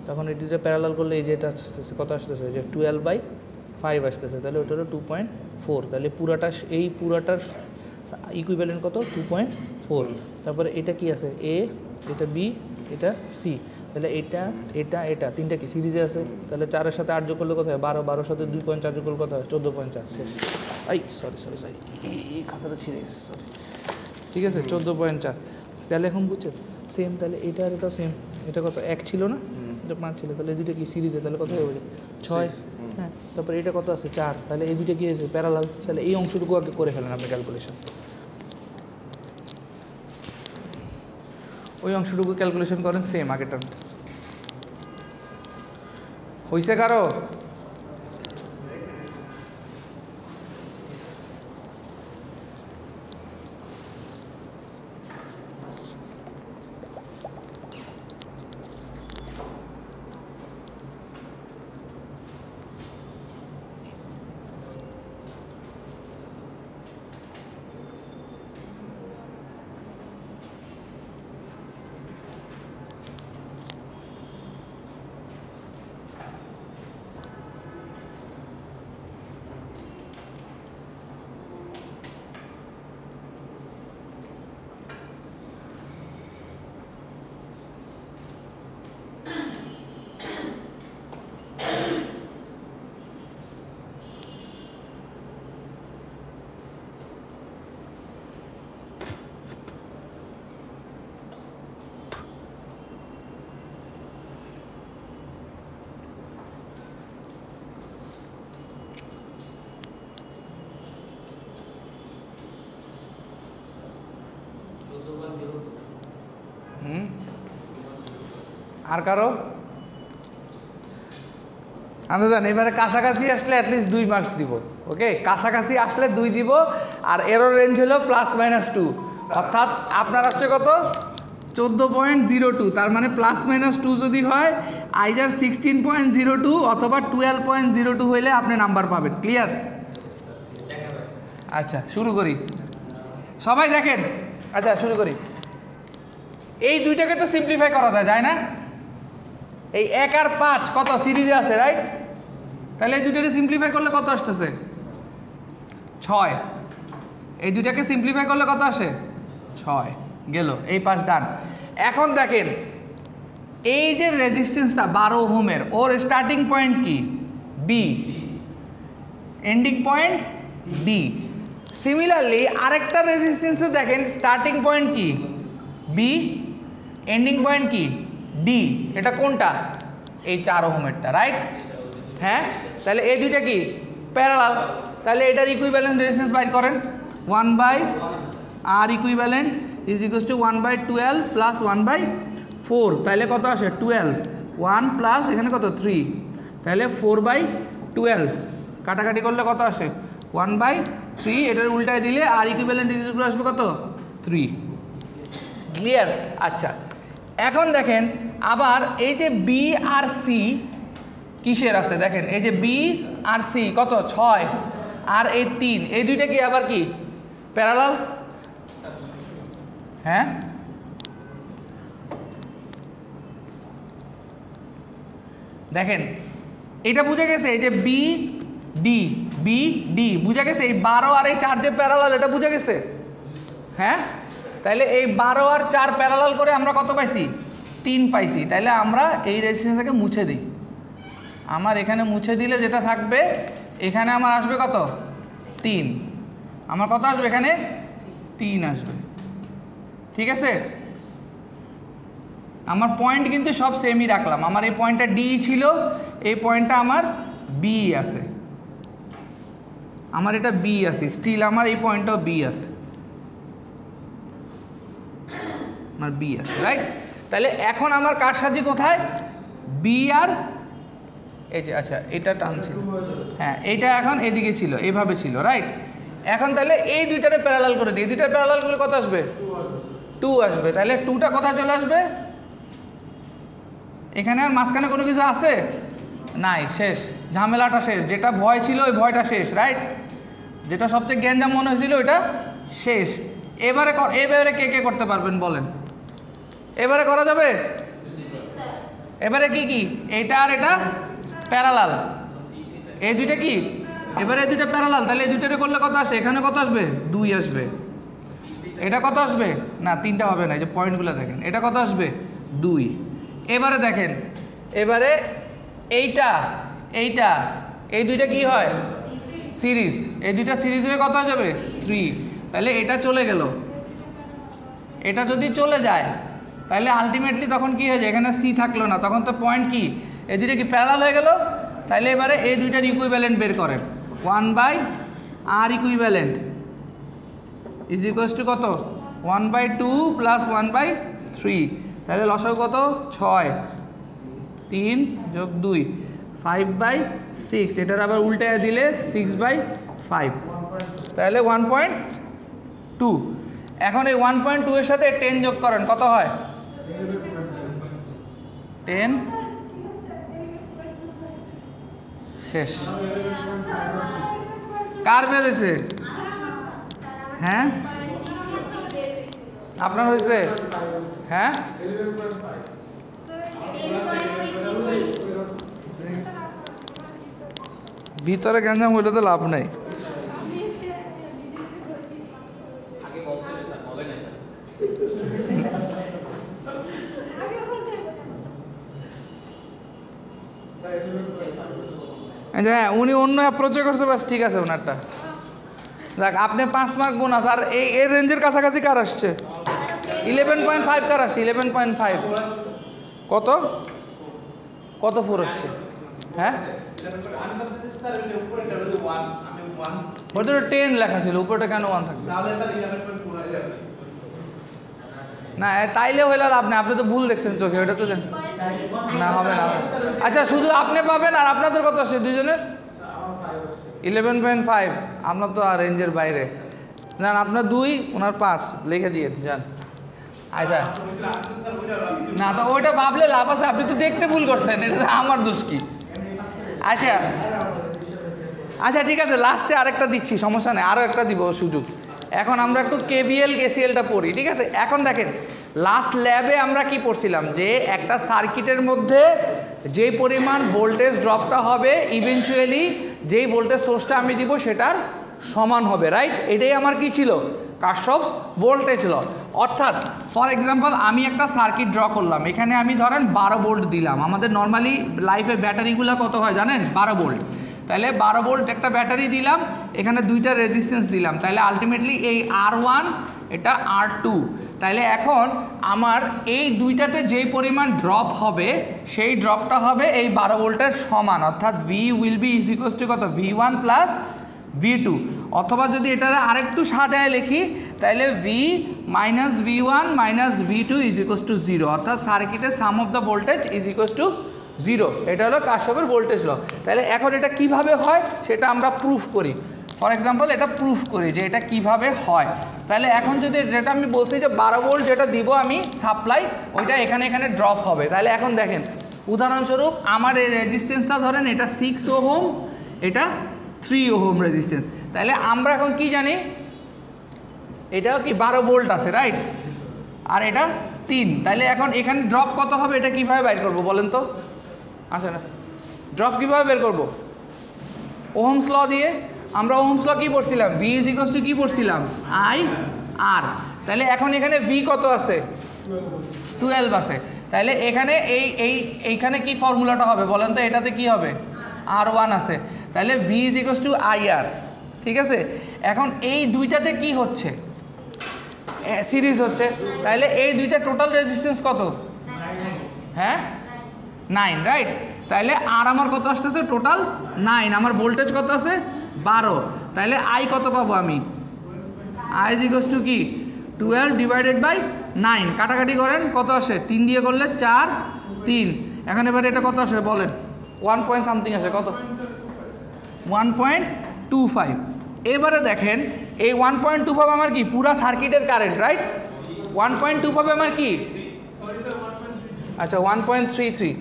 তখন এই দুইটা প্যারালাল করলে এই যে এটা আসতেছে কত আসতেছে? যে 12/5 আসতেছে, তাহলে ওটা হলো 2.4। তাহলে পুরাটা, এই পুরাটার ইকুইভ্যালেন্ট কত? 2.4। তারপরে এটা কি আছে? এ, এটা বি, এটা সি, তাহলে এটা এটা এটা তিনটা কি সিরিজে আছে? তাহলে 4-এর সাথে 8 যোগ করলে কত হয়? 12। 12-এর সাথে 2.4 যোগ করলে কত হয়? 14.4। শেষ। এই সরি এই খাতাটা ছিঁড়ে গেছে, সরি। ঠিক আছে 14.4 তাহলে এখন বুঝছেন সেম তাহলে এটা আর এটা সেম এটা কত 1 ছিল না এটা 5 ছিল তাহলে এই দুইটা কি সিরিজে তাহলে কত হবে 6 হ্যাঁ তারপরে এটা কত আছে 4 তাহলে এই দুইটা কি হয়েছে প্যারালাল তাহলে এই অংশটুকু আগে করে ফেলেন আপনি ক্যালকুলেশন ওই অংশটুকু ক্যালকুলেশন করেন সেম আগেরটা হইছে কারো আর কারো আচ্ছা জান এবারে কাছাকাছি আসলে অ্যাটলিস্ট 2 মার্কস দিব ওকে কাছাকাছি আসলে 2 দিব আর এরর রেঞ্জ হলো +-2 অর্থাৎ আপনার আসছে কত 14.02 তার মানে +-2 যদি হয় আইদার 16.02 অথবা 12.02 হইলে আপনি নাম্বার পাবেন ক্লিয়ার আচ্ছা শুরু করি সবাই দেখেন আচ্ছা শুরু করি এই দুইটাকে তো সিম্পলিফাই করা যায় না এই 1 আর 5 কত সিরিজে আছে রাইট তাহলে এই দুইটাকে সিম্পলিফাই করলে কত আসতেছে 6 এই দুইটাকে সিম্পলিফাই করলে কত আসে 6 গেল এই পাশ ডান এখন দেখেন এই যে রেজিস্ট্যান্সটা 12 ওহমের ওর স্টার্টিং পয়েন্ট কি B ending point D similarly আরেকটা রেজিস্ট্যান্সে দেখেন স্টার্টিং পয়েন্ট কি বি এন্ডিং পয়েন্ট কি ডি এটা কোনটা এই 4 ওহমেরটা রাইট হ্যাঁ তাহলে এই দুইটা কি প্যারালাল তাহলে এটার ইকুইভ্যালেন্ট রেজিস্ট্যান্স বাইর করেন 1/r equivalent is equals two 1/12 plus 1/4 তাহলে কত আসে 12 1 প্লাস এখানে কত 3 তাহলে 4/12 কাটাকাটি করলে কত আসে 1/3 এটার উল্টায় দিলে আর ইকুইভ্যালেন্ট ইজ ইকুয়াল আসবে কত 3 ক্লিয়ার আচ্ছা এখন দেখেন আবার এই যে বি আর সি কিসের আছে দেখেন এই যে বি আর সি কত 6 আর এই 3 এই দুইটা কি আবার কি প্যারালাল হ্যাঁ দেখেন এটা বুঝে গেছে এই যে বি ডি বুঝে গেছে এই 12 আর এই 4 যে প্যারালাল এটা বুঝে গেছে হ্যাঁ তাহলে এই 12 আর 4 প্যারালাল করে আমরা কত পাইছি 3 পাইছি তাহলে আমরা এই রেজিস্ট্যান্সটাকে মুছে দিই আমার এখানে মুছে দিলে যেটা থাকবে এখানে আমার আসবে কত 3 আমার কত আসবে এখানে 3 আসবে ঠিক আছে আমার পয়েন্ট কিন্তু সব সেমই রাখলাম আমার এই পয়েন্টটা ডি ছিল এই পয়েন্টটা আমার বি আছে আমার এটা বি আছে স্টিল আমার এই পয়েন্টটাও বি আছে আমার বি আছে রাইট তাহলে এখন আমার কারসাজি কোথায় বি আর এই যে আচ্ছা এটা টানছিল হ্যাঁ এইটা এখন এদিকে ছিল এইভাবে ছিল রাইট এখন তাহলে এই দুইটারে প্যারালাল করে দিই এই দুইটা প্যারালাল করলে কত আসবে 2 আসবে তাহলে 2টা কোথায় চলে আসবে এখানে আর মাঝখানে কোনো কিছু আছে নাই শেষ ঝামেলাটা শেষ যেটা ভয় ছিল ওই ভয়টা শেষ রাইট যেটা সবচেয়ে গ্যাঞ্জাম মনে হয়েছিল ওইটা শেষ এবারে কে কে করতে পারবেন বলেন এবারে করা যাবে এবারে কি এইটা আর এটা প্যারালাল এই দুইটা কি এবারে এই দুইটা প্যারালাল তাহলে এই দুইটারে করলে কত আসে এখানে কত আসবে 2 আসবে এটা কত আসবে না 3টা হবে না এই যে পয়েন্টগুলো দেখেন এটা কত আসবে 2 এবারে দেখেন এবারে এইটা এই দুইটা কি হয় সিরিজ এই দুইটা সিরিজ হয়ে কত হয়ে যাবে 3 তাহলে এটা চলে গেল এটা যদি চলে যায় তাহলে আলটিমেটলি তখন কি হয়ে যায়, এখানে সি থাকলো না, তখন তো পয়েন্ট কি এই দুইটা কি প্যারালাল হয়ে গেল। তাহলে এবারে এই দুইটার ইকুইভ্যালেন্ট বের করেন, 1/r equivalent is equals two কত, 1/2 প্লাস 1/3, তাহলে লসাগু কত 6, 3 যোগ 2 5/6, এটার আবার উল্টায় দিলে 6/5, তাহলে 1.2। এখন এই 1.2 এর সাথে 10 যোগ করেন, কত হয় 10, শেষ। কার বের হয়েছে, হ্যাঁ আপনার হয়েছে, হ্যাঁ ভিতরে গ্যাঞ্জাম হইলে তো লাভ নাই। হ্যাঁ উনি অন্য অ্যাপ্রোচে করছে, বাস ঠিক আছে ওনারটা। দেখ আপনি 5 মার্ক বোনাস। আর এই রেঞ্জের কাছাকাছি কার আসছে, 11.5 কার আসছে, 11.5 কত কত 4 আসছে, হ্যাঁ ওটা 10 লেখা ছিল, উপরটা কেন 1 থাকবে, না তাইলে হইলে লাভ নেই, আপনি তো ভুল দেখছেন চোখে, ওটা তো না হবে না। আচ্ছা শুধু আপনি পাবেন, আর আপনাদের কত আসে দুইজনের 11.5, আপনার তো আর রেঞ্জের বাইরে। যান আপনার 2, ওনার 5 লিখে দিয়ে যান। আচ্ছা না তো ওইটা ভাবলে লাভ আছে, আপনি তো দেখতে ভুল করছেন, এটা আমার দোষ কি। আচ্ছা আচ্ছা ঠিক আছে, লাস্টে আরেকটা দিচ্ছি, সমস্যা নেই, আরও একটা দিব সুযোগ। এখন আমরা একটু কেভিএল কেসিএলটা পড়ি, ঠিক আছে। এখন দেখেন লাস্ট ল্যাবে আমরা কি পড়ছিলাম, যে একটা সার্কিটের মধ্যে যেই পরিমাণ ভোল্টেজ ড্রপটা হবে ইভেনচুয়ালি যেই ভোল্টেজ সোর্সটা আমি দিব সেটার সমান হবে, রাইট। এটাই আমার কি ছিল, কারশফস ভোল্টেজ ল। অর্থাৎ ফর এক্সাম্পল আমি একটা সার্কিট ড্র করলাম, এখানে আমি ধরেন 12 ভোল্ট দিলাম। আমাদের নর্মালি লাইফে ব্যাটারিগুলো কত হয় জানেন, 12 ভোল্ট। তাহলে 12 ভোল্ট একটা ব্যাটারি দিলাম, এখানে দুইটা রেজিস্ট্যান্স দিলাম, তাহলে আলটিমেটলি এই R1 এটা R2। তাহলে এখন আমার এই দুইটাতে যেই পরিমাণ ড্রপ হবে সেই ড্রপটা হবে এই 12 ভোল্টের সমান, অর্থাৎ V will be is equals two কত, V1 প্লাস V2। অথবা যদি এটা আরেকটু সাজায় লিখি তাহলে V minus V1 minus V2 is equals to 0, অর্থাৎ সার্কিটের sum of the voltage is equals to 0। এটা হলো কারশফের ভোল্টেজ ল। তাহলে এখন এটা কিভাবে হয় সেটা আমরা প্রুফ করি। ফর এক্সাম্পল এটা প্রুফ করি যে এটা কিভাবে হয়। তাহলে এখন যদি যেটা আমি বলছি যে 12 ভোল্ট যেটা দিব আমি সাপ্লাই, ওইটা এখানে এখানে ড্রপ হবে। তাহলে এখন দেখেন উদাহরণস্বরূপ আমার এই রেজিস্ট্যান্সটা ধরেন এটা 6 ওহম, এটা 3 ওহম রেজিস্ট্যান্স। তাহলে আমরা এখন কি জানি, এটাও কি 12 ভোল্ট আছে, রাইট, আর এটা 3। তাহলে এখন এখানে ড্রপ কত হবে এটা কীভাবে বের করবো বলেন তো, আচ্ছা না ড্রপ কীভাবে বের করবো, ওহমস ল দিয়ে। আমরা ওহমস ল কী পড়ছিলাম, V ইজ ইকুয়ালস টু কী পড়ছিলাম, IR। তাহলে এখন এখানে V কত আছে, 12 আছে। তাহলে এখানে এইখানে কি ফর্মুলাটা হবে বলেন তো, এটাতে কি হবে, R1 আছে, তাহলে V is equals two IR, ঠিক আছে। এখন এই দুইটাতে কি হচ্ছে, সিরিজ হচ্ছে, তাহলে এই দুইটা টোটাল রেজিস্ট্যান্স কত, হ্যাঁ 9, রাইট। তাহলে আর আমার কত আসতেছে টোটাল 9, আমার ভোল্টেজ কত আছে 12, তাহলে আই কত পাবো আমি, আই ইজ ইকুয়ালস টু কি 12 ডিভাইডেড বাই 9, কাটাকাটি করেন কত আসে, 3 দিয়ে করলে 4, 3। এখন এবারে এটা কত আসে বলেন, 1 পয়েন্ট সামথিং আসে, কত 1.25। এবারে দেখেন এই 1.25 আমার কি পুরা সার্কিটের কারেন্ট, রাইট। 1.25 আমার কি, আচ্ছা 1.33,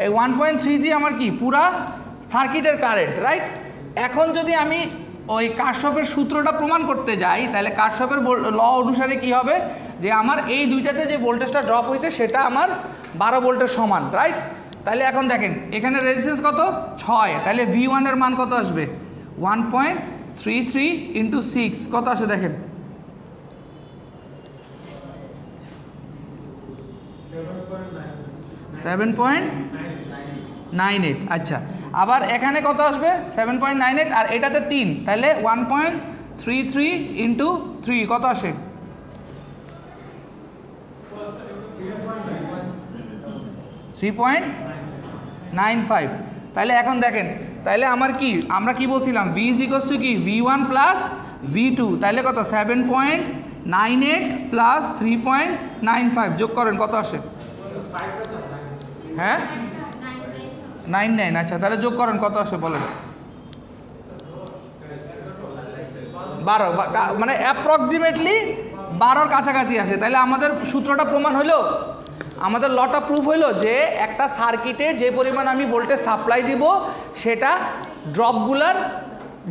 এই 1.33 আমার কি পুরা সার্কিটের কারেন্ট, রাইট। এখন যদি আমি ওই কারশফের সূত্রটা প্রমাণ করতে যাই তাহলে কারশফের ল অনুসারে কি হবে, যে আমার এই দুইটাতে যে ভোল্টেজটা ড্রপ হয়েছে সেটা আমার 12 ভোল্টের সমান, রাইট। তাহলে এখন দেখেন এখানে রেজিস্ট্যান্স কত 6, তাহলে V1 এর মান কত আসবে 1.33 ইন্টু 6 কত আসে দেখেন, 7.98। আচ্ছা আবার এখানে কত আসবে 7.98, আর এটাতে 3, তাহলে 1.33 ইন্টু 3 কত আসে 3.95। তাহলে এখন দেখেন, তাহলে আমরা কি বলছিলাম, v ইজ ইকুয়ালস টু কি v1 প্লাস v2, তাহলে কত 7.98 প্লাস 3.95 যোগ করেন কত আসে? হ্যাঁ 99। আচ্ছা তাহলে যোগ করেন কত আসে বলেন? 12, মানে অ্যাপ্রক্সিমেটলি 12-র কাছাকাছি আসে। তাহলে আমাদের সূত্রটা প্রমাণ হলো, আমাদের লটা প্রুফ হলো যে একটা সার্কিটে যে পরিমাণ আমি ভোল্টেজ সাপ্লাই দিব সেটা ড্রপগুলার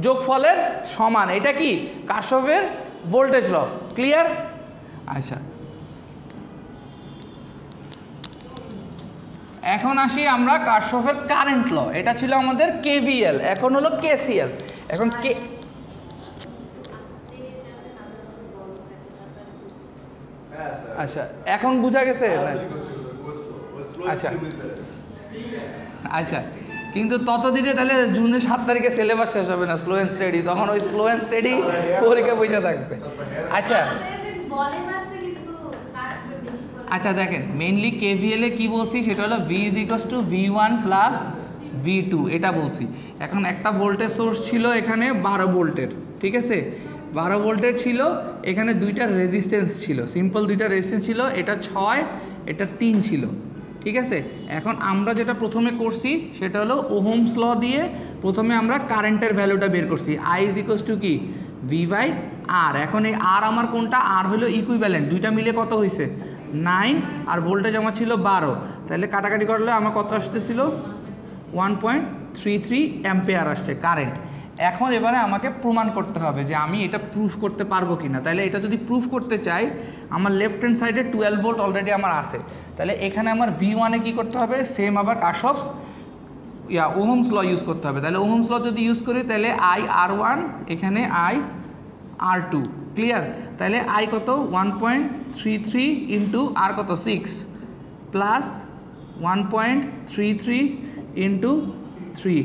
যোগফলের সমান। এটা কি কারশফের ভোল্টেজ ল। ক্লিয়ার? আচ্ছা এখন আসি আমরা কারশফের কারেন্ট ল। এটা ছিল আমাদের কেভিএল, এখন হলো কেসিএল। এখন আচ্ছা এখন বুঝা গেছে? আচ্ছা আচ্ছা কিন্তু ততদিনে তাহলে জুনের 7 তারিখে সিলেবাস শেষ হবে না, স্লো অ্যান্ড স্টাডি, তখন ওই স্লো অ্যান্ড স্টাডি পরীক্ষা পয়সা থাকবে। আচ্ছা আচ্ছা দেখেন মেইনলি কেভিএল এ কি বলছি সেটা হলো v is equals two v1 plus v2 এটা বলছি। এখন একটা ভোল্টেজ সোর্স ছিল এখানে 12 ভোল্টের, ঠিক আছে 12 ভোল্টের ছিল, এখানে দুইটা রেজিস্ট্যান্স ছিল, সিম্পল দুইটা রেজিস্ট্যান্স ছিল, এটা 6 এটা 3 ছিল, ঠিক আছে। এখন আমরা যেটা প্রথমে করছি সেটা হলো ওহমস ল দিয়ে প্রথমে আমরা কারেন্টের ভ্যালুটা বের করছি, i ইজ ইকুয়ালস টু কি v/r। এখন এই r আমার কোনটা? r হলো ইকুইভ্যালেন্ট, দুইটা মিলে কত হয়েছে 9, আর ভোল্টেজ আমার ছিল 12, তাহলে কাটাকাটি করলে আমার কত আসতেছিল 1.33 অ্যাম্পিয়ার আসছে কারেন্ট। এখন এবারে আমাকে প্রমাণ করতে হবে যে আমি এটা প্রুফ করতে পারবো কি না। তাহলে এটা যদি প্রুফ করতে চাই, আমার লেফট হ্যান্ড সাইডে 12 ভোল্ট অলরেডি আমার আছে, তাহলে এখানে আমার v1 এ কী করতে হবে? সেম আবার কারশফস ওহমস ল ইউজ করতে হবে। তাহলে ওহমস ল যদি ইউজ করি তাহলে i/r1 এখানে i/r2। ক্লিয়ার? তাহলে i কত 1.33 ইন্টু আর কত 6 প্লাস 1.33 ইন্টু 3,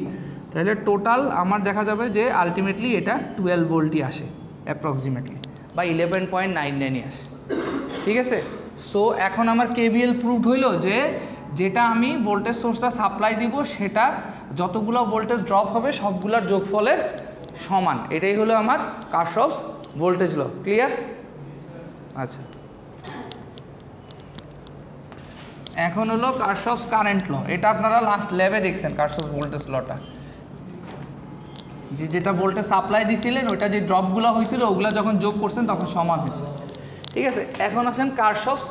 তাহলে টোটাল আমার দেখা যাবে যে আলটিমেটলি এটা 12 ভোল্টই আসে অ্যাপ্রক্সিমেটলি, বা 11.99ই আসে, ঠিক আছে। সো এখন আমার কেভিএল প্রুভড হইলো যে যেটা আমি ভোল্টেজ সোর্সটা সাপ্লাই দিব সেটা যতগুলো ভোল্টেজ ড্রপ হবে সবগুলোর যোগফলের সমান। এটাই হলো আমার কারশফস ভোল্টেজ ল। ক্লিয়ার? আচ্ছা এখন হলো কারশফস কারেন্ট ল। এটা আপনারা লাস্ট ল্যাবে দেখছেন কারশফস ভোল্টেজ লটা, যেটা ভোল্টেজ সাপ্লাই দিছিলেন ওইটা যে ড্রপগুলো হয়েছিল ওগুলো যখন যোগ করছেন তখন সমান হয়েছে, ঠিক আছে। এখন আসেন কারশফস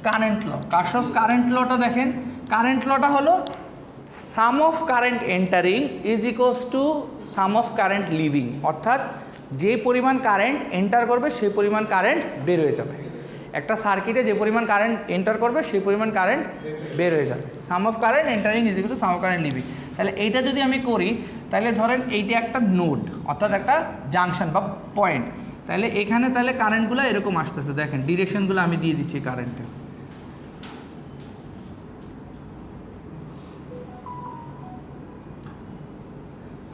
কারেন্ট ল। কারশফস কারেন্ট লটা দেখেন, কারেন্ট লটা হলো sum of current entering is equals to sum of current leaving, অর্থাৎ যে পরিমাণ কারেন্ট এন্টার করবে সেই পরিমাণ কারেন্ট বের হয়ে যাবে। একটা সার্কিটে যে পরিমাণ কারেন্ট এন্টার করবে সেই পরিমাণ কারেন্ট বের হয়ে যাবে। Sum of current entering is equal to sum of current leaving. তাহলে এইটা যদি আমি করি তাহলে ধরেন এইটা একটা নোড, অর্থাৎ একটা জাংশন বা পয়েন্ট, তাহলে এখানে তাহলে কারেন্টগুলো এরকম আসতেছে, দেখেন ডিরেকশনগুলো আমি দিয়ে দিচ্ছি কারেন্টের।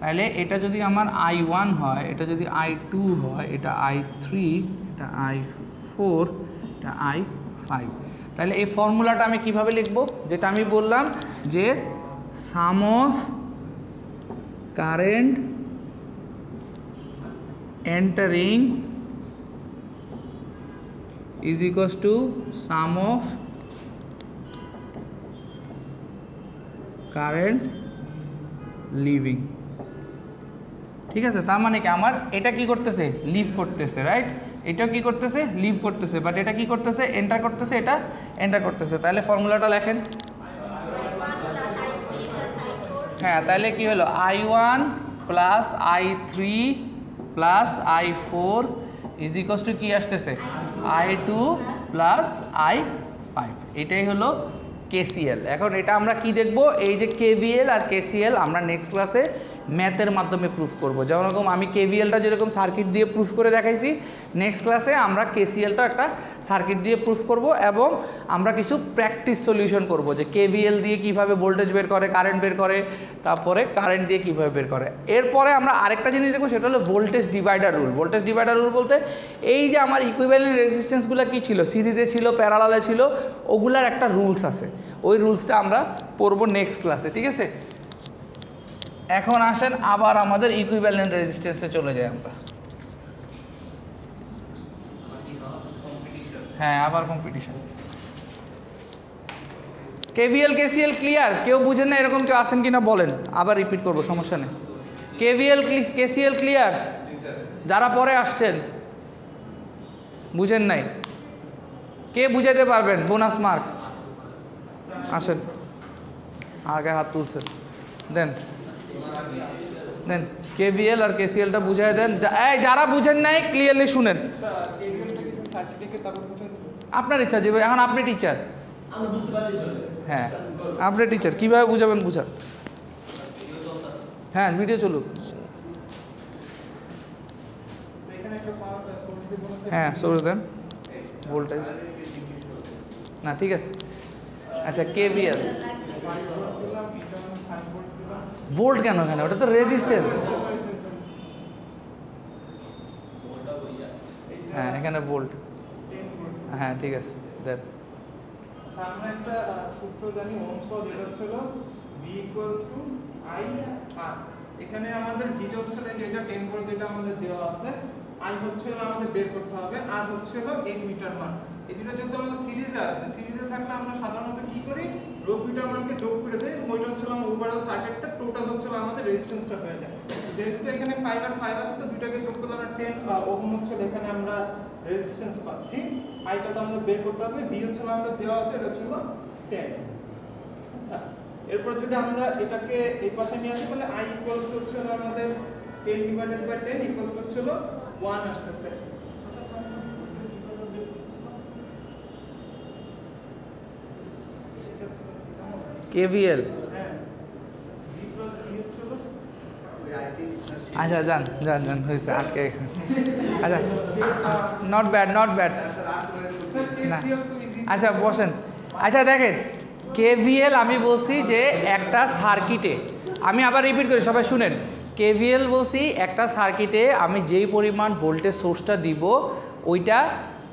তাহলে এটা যদি আমার i1 হয়, এটা যদি i2 হয়, এটা i3, এটা i4, এটা i5, তাহলে এই ফর্মুলাটা আমি কিভাবে লিখব? যেটা আমি বললাম যে sum of current entering is equals to sum of current leaving, ঠিক আছে। তার মানে কি আমার এটা কি করতেছে? লিভ করতেছে, রাইট? এটাও কি করতেছে? লিভ করতেছে, বাট এটা কি করতেছে? এন্টার করতেছে, এটা এন্টার করতেছে। তাহলে ফর্মুলাটা লেখেন। হ্যাঁ তাহলে কি হলো i1 plus i3 plus i4 is equals two কি আসতেছে? i2 plus i5। এটাই হলো কেসিএল। এখন এটা আমরা কি দেখব? এই যে কেভিএল আর কেসিএল আমরা নেক্সট ক্লাসে ম্যাথের মাধ্যমে প্রুফ করব। যেরকম আমি কেভিএলটা যেরকম সার্কিট দিয়ে প্রুফ করে দেখাইছি, নেক্সট ক্লাসে আমরা কেসিএলটা একটা সার্কিট দিয়ে প্রুফ করব এবং আমরা কিছু প্র্যাকটিস সলিউশন করব যে কেভিএল দিয়ে কিভাবে ভোল্টেজ বের করে, কারেন্ট বের করে, তারপরে কারেন্ট দিয়ে কিভাবে বের করে। এরপরে আমরা আরেকটা জিনিস দেখব, সেটা হলো voltage divider rule. Voltage divider rule বলতে এই যে আমার ইকুইভ্যালেন্ট রেজিস্ট্যান্সগুলো কী ছিল, সিরিজে ছিল, প্যারালালে ছিল, ওগুলার একটা রুলস আছে। ওই রুলসটা আমরা পড়ব নেক্সট ক্লাসে, ঠিক আছে? এখন আসেন আবার আমাদের ইকুইভ্যালেন্ট রেজিস্ট্যান্সে চলে যাই আমরা। হ্যাঁ, আবার কম্পিটিশন। KVL KCL clear? কেউ বুঝেন না এরকম কেউ আছেন কিনা বলেন, আবার রিপিট করবো, সমস্যা নেই। KVL KCL clear? যারা পরে আসছেন বুঝেন নাই, কে বুঝাইতে পারবেন? বোনাস মার্ক আসেন, আগে হাত তুলছেন, দেন দেন কেভিএল আর কেসিএলটা বুঝাই দেন। যারা বুঝেন নাই ক্লিয়ারলি শুনেন, আপনার ইচ্ছা যে, এখন আপনি টিচার, হ্যাঁ আপনি টিচার, কীভাবে বুঝাবেন বুঝান। হ্যাঁ ভিডিও চলুক, হ্যাঁ সোর্স দেন, ভোল্টেজ না, ঠিক আছে। আচ্ছা কেভিএল ভোল্ট কেন এখানে? ওটা তো রেজিস্ট্যান্স। হ্যাঁ এখানে ভোল্ট, হ্যাঁ ঠিক আছে দেন। আমরা একটা সূত্র জানি, ওহমস ল, যেটা হচ্ছে V = IR। এখানে আমাদের V হচ্ছে যেটা 10 ভোল্ট যেটা আমাদের দেওয়া আছে, I হচ্ছে আমাদের বের করতে হবে, আর হচ্ছে এই দুইটার মান। এই দুটো যেহেতু আমাদের সিরিজে আছে, সিরিজে থাকলে আমরা সাধারণত কি করি, রোধ দুইটার মানকে যোগ করে দেই, ওইটা হচ্ছে আমাদের ওভারঅল সার্কিটটা টোটাল হচ্ছে আমাদের রেজিস্ট্যান্সটা হয়ে যায়। যেহেতু এখানে 5 আর 5 আছে, তো দুইটাকে যোগ করলে আমরা 10 ওহম হচ্ছে এখানে আমরা রেজিস্ট্যান্স পাচ্ছি। আইটা তো আমাদের বের করতে হবে, V হচ্ছে আমাদের দেওয়া আছে, এটা হচ্ছে 10। আচ্ছা, এরপর যদি আমরা এটাকে এই পাশে নিয়ে আসি, তাহলে I হচ্ছে আমাদের 10 / 10 হচ্ছে 1 আসতেছে। কেভিএল, আচ্ছা যান যান যান, হয়েছে আটকে গেছেন। আচ্ছা নট ব্যাড নট ব্যাড, না আচ্ছা বসেন। আচ্ছা দেখেন, কেভিএল আমি বলছি যে একটা সার্কিটে, আমি আবার রিপিট করি সবাই শুনেন, কেভিএল বলছি একটা সার্কিটে আমি যেই পরিমাণ ভোল্টেজ সোর্সটা দিব ওইটা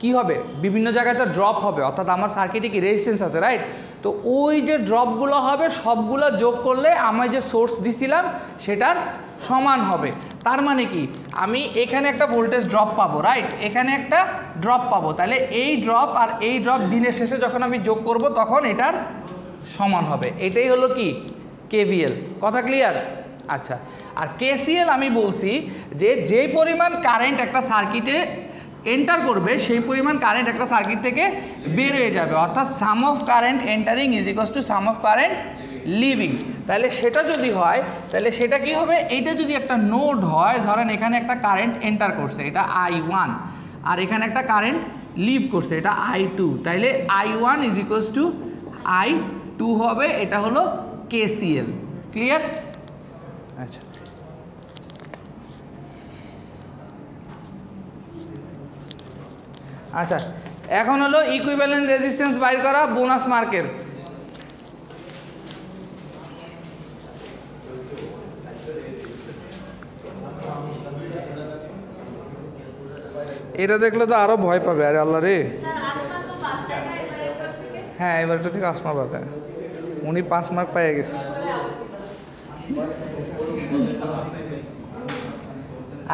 কি হবে, বিভিন্ন জায়গায় তো ড্রপ হবে, অর্থাৎ আমার সার্কিটে কি রেজিস্ট্যান্স আছে, রাইট? তো ওই যে ড্রপগুলো হবে সবগুলো যোগ করলে আমি যে সোর্স দিছিলাম সেটার সমান হবে। তার মানে কি, আমি এখানে একটা ভোল্টেজ ড্রপ পাবো, রাইট? এখানে একটা ড্রপ পাবো, তাহলে এই ড্রপ আর এই ড্রপ দিনের শেষে যখন আমি যোগ করব তখন এটার সমান হবে। এটাই হলো কি কেভিএল, কথা ক্লিয়ার? আচ্ছা, আর কেসিএল আমি বলছি যে যেই পরিমাণ কারেন্ট একটা সার্কিটে এন্টার করবে সেই পরিমাণ কারেন্ট একটা সার্কিট থেকে বের হয়ে যাবে, অর্থাৎ sum of current entering is equals to sum of current leaving. তাহলে সেটা যদি হয় তাহলে সেটা কি হবে, এইটা যদি একটা নোড হয়, ধরেন এখানে একটা কারেন্ট এন্টার করছে, এটা I1, আর এখানে একটা কারেন্ট লিভ করছে, এটা I2, তাইলে I1 is equals two I2 হবে, এটা হলো কেসিএল। ক্লিয়ার? আচ্ছা আচ্ছা, এখন হলো ইকুইভ্যালেন্ট রেজিস্ট্যান্স বাইর করা, বোনাস মার্কের। এটা দেখলে তো আরো ভয় পাবে, আরে আল্লাহ রে। হ্যাঁ এবারটা থেকে আসমা বাদ, উনি 5 মার্ক পেয়ে গেছে।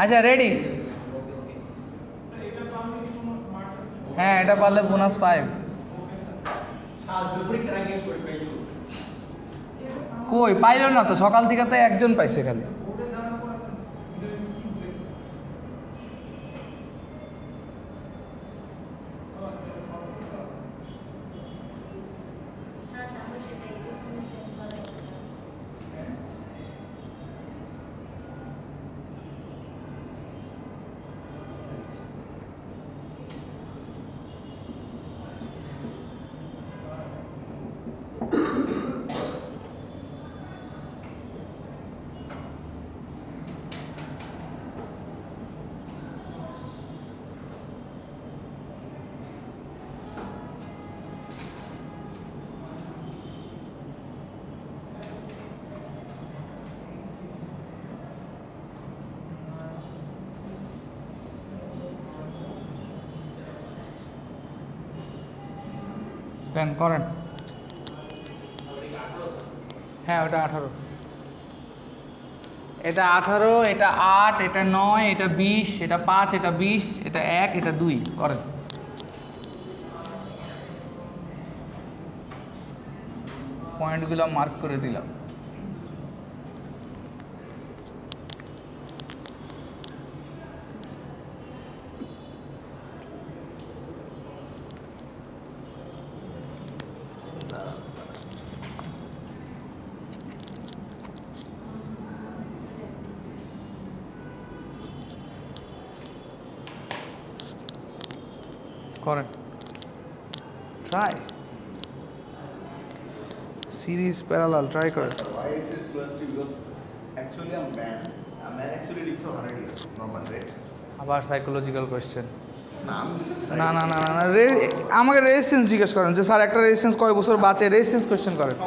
আচ্ছা রেডি? হ্যাঁ এটা পারলে বোনাস 5। কই পাইল না তো, সকাল থেকে তো একজন পাইছে খালি। দেন করেন। হ্যাঁ ওটা 18, এটা 18, এটা 8, এটা 9, এটা 20, এটা 5, এটা 20, এটা 1, এটা 2 করেন। পয়েন্টগুলো মার্ক করে দিলাম। করেন, ট্রাই সিরিজ প্যারালাল ট্রাই করেন। Why I say slow because actually a man actually lives for 100 years, normal, right? আবার সাইকোলজিক্যাল কোয়েশ্চেন। না না না না না না আমাকে রেজিস্ট্যান্স জিজ্ঞেস করেন যে স্যার একটা রেজিস্ট্যান্স কয় বছর বাঁচে, রেজিস্ট্যান্স কোয়েশ্চেন করেন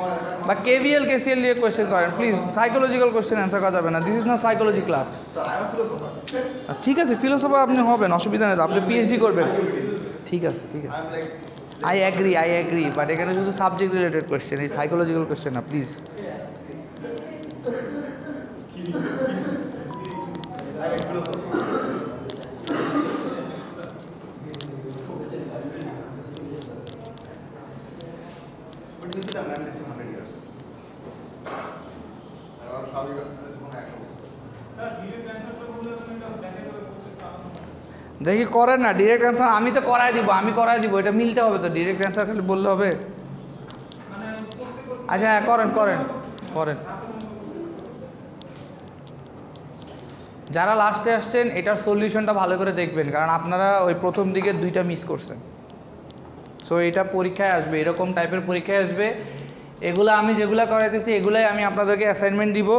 বা কেভিএল কেসিএল নিয়ে কোয়েশ্চেন করেন প্লিজ। সাইকোলজিক্যাল কোয়েশ্চেন অ্যান্সার করা যাবে না, this is not psychology class. Sir, I am a philosopher. ঠিক আছে ফিলোসফার আপনি হবেন, অসুবিধা নেই, আপনি পিএইচডি করবেন। ঠিক আছে ঠিক আছে, I'm like, I agree but এখানে শুধু সাবজেক্ট রিলেটেড কোয়েশ্চেন, এই সাইকোলজিক্যাল কোয়েশ্চেন না please. I'm a philosopher. But you said a man lives for 100 years. And our Shabi is one act also. Sir direct অ্যানসারটা বললে আপনি এটা দেখে দেবে কোশ্চেনটা। দেখি করেন না ডিরেক্ট অ্যান্সার, আমি তো করাই দিব, এটা মিলতে হবে তো, ডিরেক্ট অ্যান্সার খালি বললে হবে? মানে করতে আচ্ছা হ্যাঁ করেন। যারা লাস্টে আসছেন এটার সলিউশনটা ভালো করে দেখবেন, কারণ আপনারা ওই প্রথম দিকে 2টা মিস করছেন। সো এটা পরীক্ষায় আসবে, এরকম টাইপের পরীক্ষায় আসবে। এগুলো আমি যেগুলো করাইতেছি এগুলাই আমি আপনাদেরকে অ্যাসাইনমেন্ট দিব।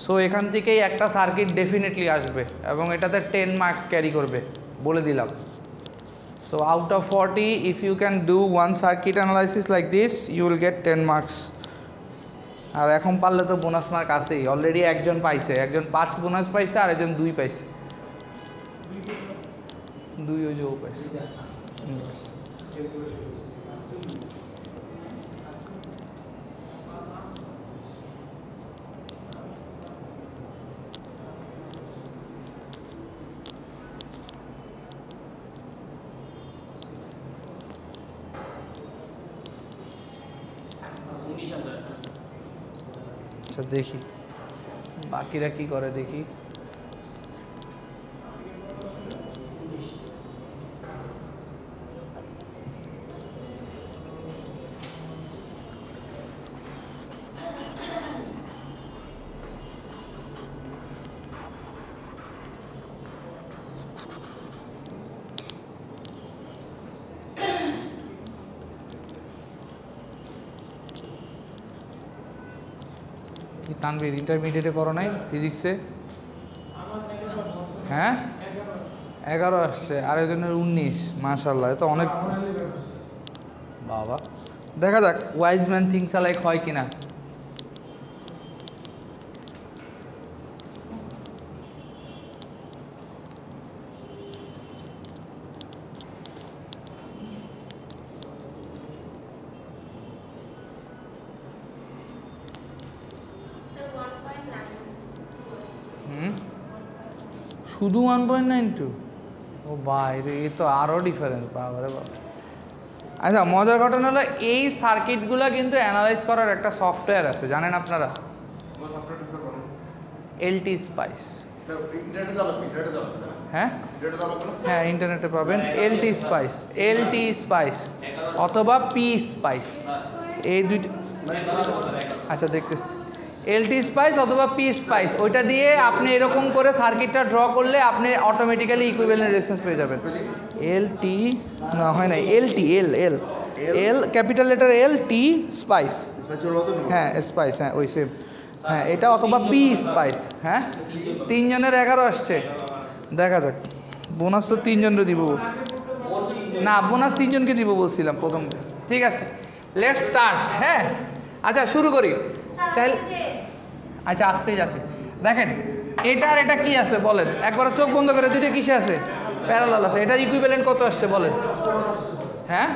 সো এখান থেকেই একটা সার্কিট ডেফিনেটলি আসবে এবং এটাতে 10 মার্কস ক্যারি করবে, বলে দিলাম। So out of 40 if you can do 1 circuit analysis like this you will get 10 marks. আর এখন পারলে তো বোনাস মার্ক আছেই, অলরেডি একজন পাইছে, একজন 5 বোনাস পাইছে আর একজন 2 পাইছে, 2 ওই যে ও পাইছে। আচ্ছা দেখি বাকিরা কি করে দেখি। তানভীর ইন্টারমিডিয়েটে করো নাই ফিজিক্সে? হ্যাঁ 11 আসছে, আর একজনের 19। মাশাআল্লাহ, তো অনেক। বাবা দেখা যাক ওয়াইজ ম্যান থিংস লাইক হয় কিনা। শুধু 1.92? ও বাইরে, এ তো আরও ডিফারেন্স, বাবারে বাবা। আচ্ছা মজার ঘটনা হলো এই সার্কিটগুলো কিন্তু অ্যানালাইজ করার একটা সফটওয়্যার আছে, জানেন আপনারা? LT spice. হ্যাঁ হ্যাঁ ইন্টারনেটে পাবেন এলটি স্পাইস অথবা পি স্পাইস, এই দুইটা। আচ্ছা দেখতেছি, এলটি স্পাইস অথবা পি স্পাইস, ওইটা দিয়ে আপনি এরকম করে সার্কিটটা ড্র করলে আপনি অটোমেটিক্যালি ইকুইভ্যালেন্ট রেজিস্ট্যান্স পেয়ে যাবেন। এলটি না হয় না, LT L capital letter L T spice, হ্যাঁ স্পাইস, হ্যাঁ ওই সেম, হ্যাঁ এটা অথবা পি স্পাইস। হ্যাঁ 3 জনের 11 আসছে, দেখা যাক। বোনাস তো 3 জনকে দিব, না বোনাস 3 জনকে দিব বলছিলাম প্রথম। ঠিক আছে লেটস স্টার্ট। হ্যাঁ আচ্ছা শুরু করি তাহলে। আচ্ছা আসতেই যাচ্ছে, দেখেন এটার এটা কি আছে বলেন, একবার চোখ বন্ধ করে, দুইটা কিসে আছে? প্যারালাল আছে। এটার ইকুইভ্যালেন্ট কত আসছে বলেন? হ্যাঁ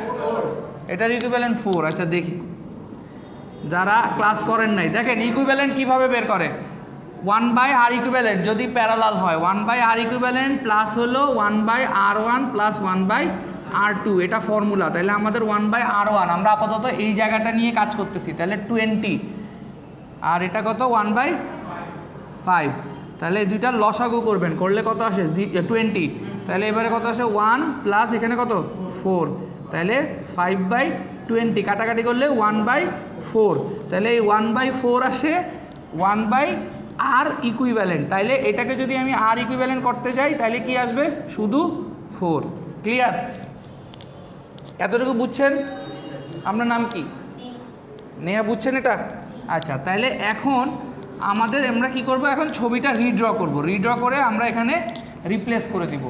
এটার ইকুইভ্যালেন্ট 4। আচ্ছা দেখি, যারা ক্লাস করেন নাই দেখেন ইকুইভ্যালেন্ট কীভাবে বের করে। 1/r ইকুইভ্যালেন্ট যদি প্যারালাল হয় 1/r ইকুইভ্যালেন্ট প্লাস হলো 1/r1 প্লাস 1/r2, এটা ফর্মুলা। তাহলে আমাদের 1/r1 আমরা আপাতত এই জায়গাটা নিয়ে কাজ করতেছি, তাহলে 20, আর এটা কত 1/5। তাহলে এই দুইটার লসাগু করবেন, করলে কত আসে 20। তাহলে এবারে কত আসে 1 প্লাস এখানে কত 4, তাহলে 5/20 কাটাকাটি করলে 1/4। তাহলে এই 1/4 আসে 1/r ইকুইভ্যালেন্ট। তাইলে এটাকে যদি আমি r ইকুইভ্যালেন্ট করতে যাই তাহলে কি আসবে, শুধু 4। ক্লিয়ার? এতটুকু বুঝছেন? আপনার নাম কি? নেহা। বুঝছেন এটা? আচ্ছা, তাহলে এখন আমরা কি করব, এখন ছবিটা রিড্র করব। রিড্র করে আমরা এখানে রিপ্লেস করে দিব।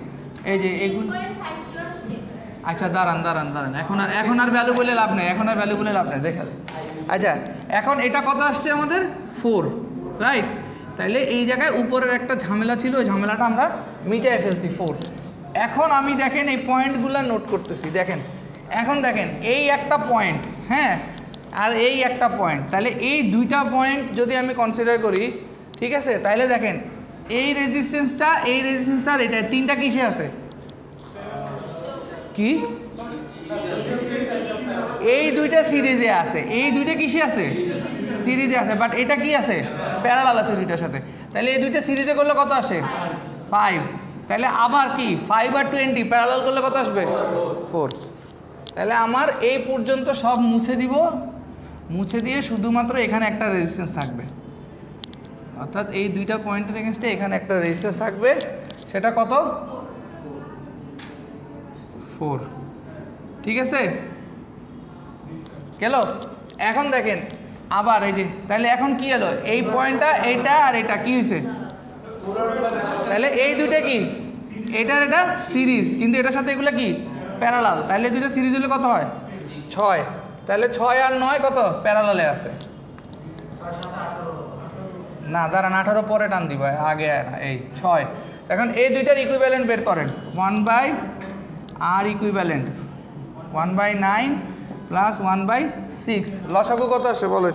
এই যে এগুলো, আচ্ছা দাঁড়ান, এখন আর ভ্যালু বলে লাভ নেই, দেখা। আচ্ছা এখন এটা কত আসছে আমাদের 4, রাইট? তাহলে এই জায়গায় উপরের একটা ঝামেলা ছিল, ওই ঝামেলাটা আমরা মিটাই ফেলছি 4। এখন আমি দেখেন এই পয়েন্টগুলো নোট করতেছি। দেখেন এখন দেখেন এই একটা পয়েন্ট, হ্যাঁ, আর এই একটা পয়েন্ট, তাহলে এই দুইটা পয়েন্ট যদি আমি কনসিডার করি, ঠিক আছে? তাহলে দেখেন এই রেজিস্ট্যান্সটা আর এটা তিনটা কিসে আছে? কি? এই দুইটা সিরিজে আছে, এই দুইটা কিসে আছে? সিরিজে আছে, বাট এটা কি আছে? প্যারালাল আছে দুইটার সাথে। তাহলে এই দুইটা সিরিজে করলে কত আসে? 5। তাহলে আবার কি 5 আর 20 প্যারালাল করলে কত আসবে? 4। তাহলে আমার এই পর্যন্ত সব মুছে দিব, মুছে দিয়ে শুধুমাত্র এখানে একটা রেজিস্ট্যান্স থাকবে, অর্থাৎ এই দুইটা পয়েন্টের এগেইনস্টে এখানে একটা রেজিস্ট্যান্স থাকবে। সেটা কত? 4। ঠিক আছে, গেল? এখন দেখেন আবার এই যে, তাহলে এখন কি এলো, এই পয়েন্টটা, এইটা আর এটা কি হয়েছে? তাহলে এই দুইটা কি, এটার এটা সিরিজ, কিন্তু এটার সাথে এগুলো কি প্যারালাল। তাহলে দুইটা সিরিজ হলে কত হয়? 6। তাহলে 6 আর 9 কত? প্যারালালে আছে। না দাঁড়ান, 18 পরে টান দিব, আগে এই 6। এখন এই দুইটার ইকুইভ্যালেন্ট বের করেন। 1/r equivalent 1/9 plus 1/6। লসাগু কত আসে বলেন?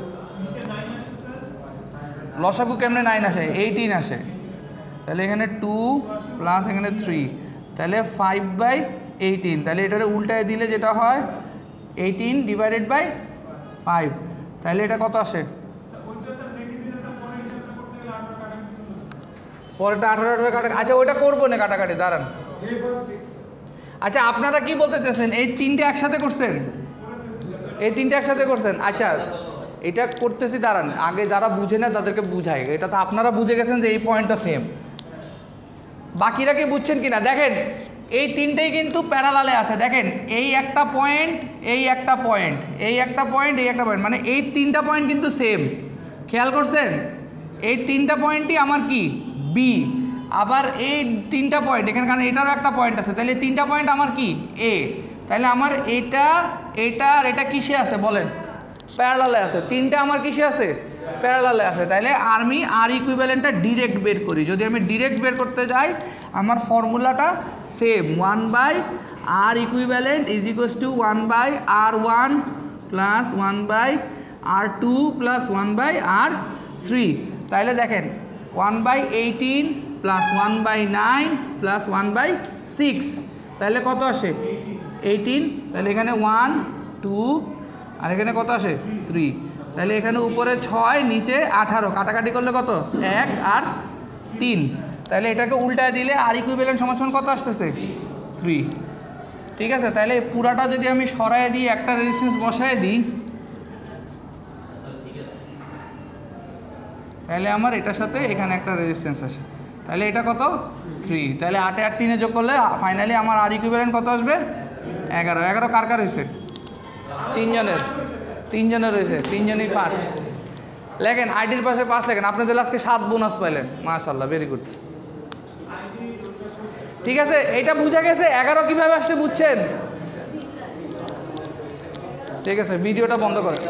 লসাগু কেমনে 9 আসে? 18 আসে। তাহলে এখানে 2 প্লাস এখানে 3, তাহলে 5/18। তাহলে এটারে উল্টায় দিলে যেটা হয় 18 ডিভাইডেড বাই 5। তাহলে এটা কত আসে? পরেরটা 18 কাটা। আচ্ছা ওইটা করবো না কাটাকাটি, দাঁড়ান। আচ্ছা আপনারা কি বলতে চাচ্ছেন, এই তিনটে একসাথে করছেন? এই তিনটে একসাথে করছেন? আচ্ছা এটা করতেছি, দাঁড়ান, আগে যারা বুঝে না তাদেরকে বুঝাই। এটা তো আপনারা বুঝে গেছেন যে এই পয়েন্টটা সেম, বাকিরা কি বুঝছেন কিনা দেখেন। এই তিনটেই কিন্তু প্যারালালে আছে। দেখেন এই একটা পয়েন্ট, এই একটা পয়েন্ট, এই একটা পয়েন্ট, এই একটা পয়েন্ট, মানে এই তিনটা পয়েন্ট কিন্তু সেম। খেয়াল করছেন? এই তিনটা পয়েন্টই আমার কি বি, আবার এই তিনটা পয়েন্ট এখানে, কারণ এটারও একটা পয়েন্ট আছে, তাহলে তিনটা পয়েন্ট আমার কি এ। তাহলে আমার এটা, এটা আর এটা কিসে আছে বলেন? প্যারালালে আছে। তিনটা আমার কিসে আছে? প্যারালালে আছে। তাহলে আমি আর ইকুইভ্যালেন্টটা ডিরেক্ট বের করি। যদি আমি ডিরেক্ট বের করতে যাই, আমার ফর্মুলাটা same, 1/r equivalent is equals two 1/r1 plus 1/r2 plus 1/r3। তাহলে দেখেন 1/18 প্লাস 1/9 প্লাস 1/6, তাহলে কত আসে? 18। তাহলে এখানে 1 2 আর এখানে কত আসে? 3। তাহলে এখানে উপরে 6 নিচে 18, কাটাকাটি করলে কত? 1 আর 3। তাহলে এটাকে উল্টায় দিলে আর ইকুইভ্যালেন্ট সমান কত আসতেছে? 3। ঠিক আছে, তাহলে পুরাটা যদি আমি সরায় দিই, একটা রেজিস্ট্যান্স বসায় দিই, তাহলে আমার এটার সাথে এখানে একটা রেজিস্ট্যান্স আসে। তাহলে এটা কত? 3। তাহলে 8 আর 3 যোগ করলে ফাইনালি আমার আর ইকুইভ্যালেন্ট কত আসবে? 11। 11 কার কার হয়েছে? 3 জনের। 3 জনের হয়েছে, 3 জনই 5 লেখেন। আইডির পাশে 5 লেখেন। আপনি তাহলে আজকে 7 বোনাস পাইলেন, মাশাআল্লাহ, ভেরি গুড। ঠিক আছে, এইটা বুঝা গেছে 11 কিভাবে আসছে, বুঝছেন? ঠিক আছে, ভিডিওটা বন্ধ করেন।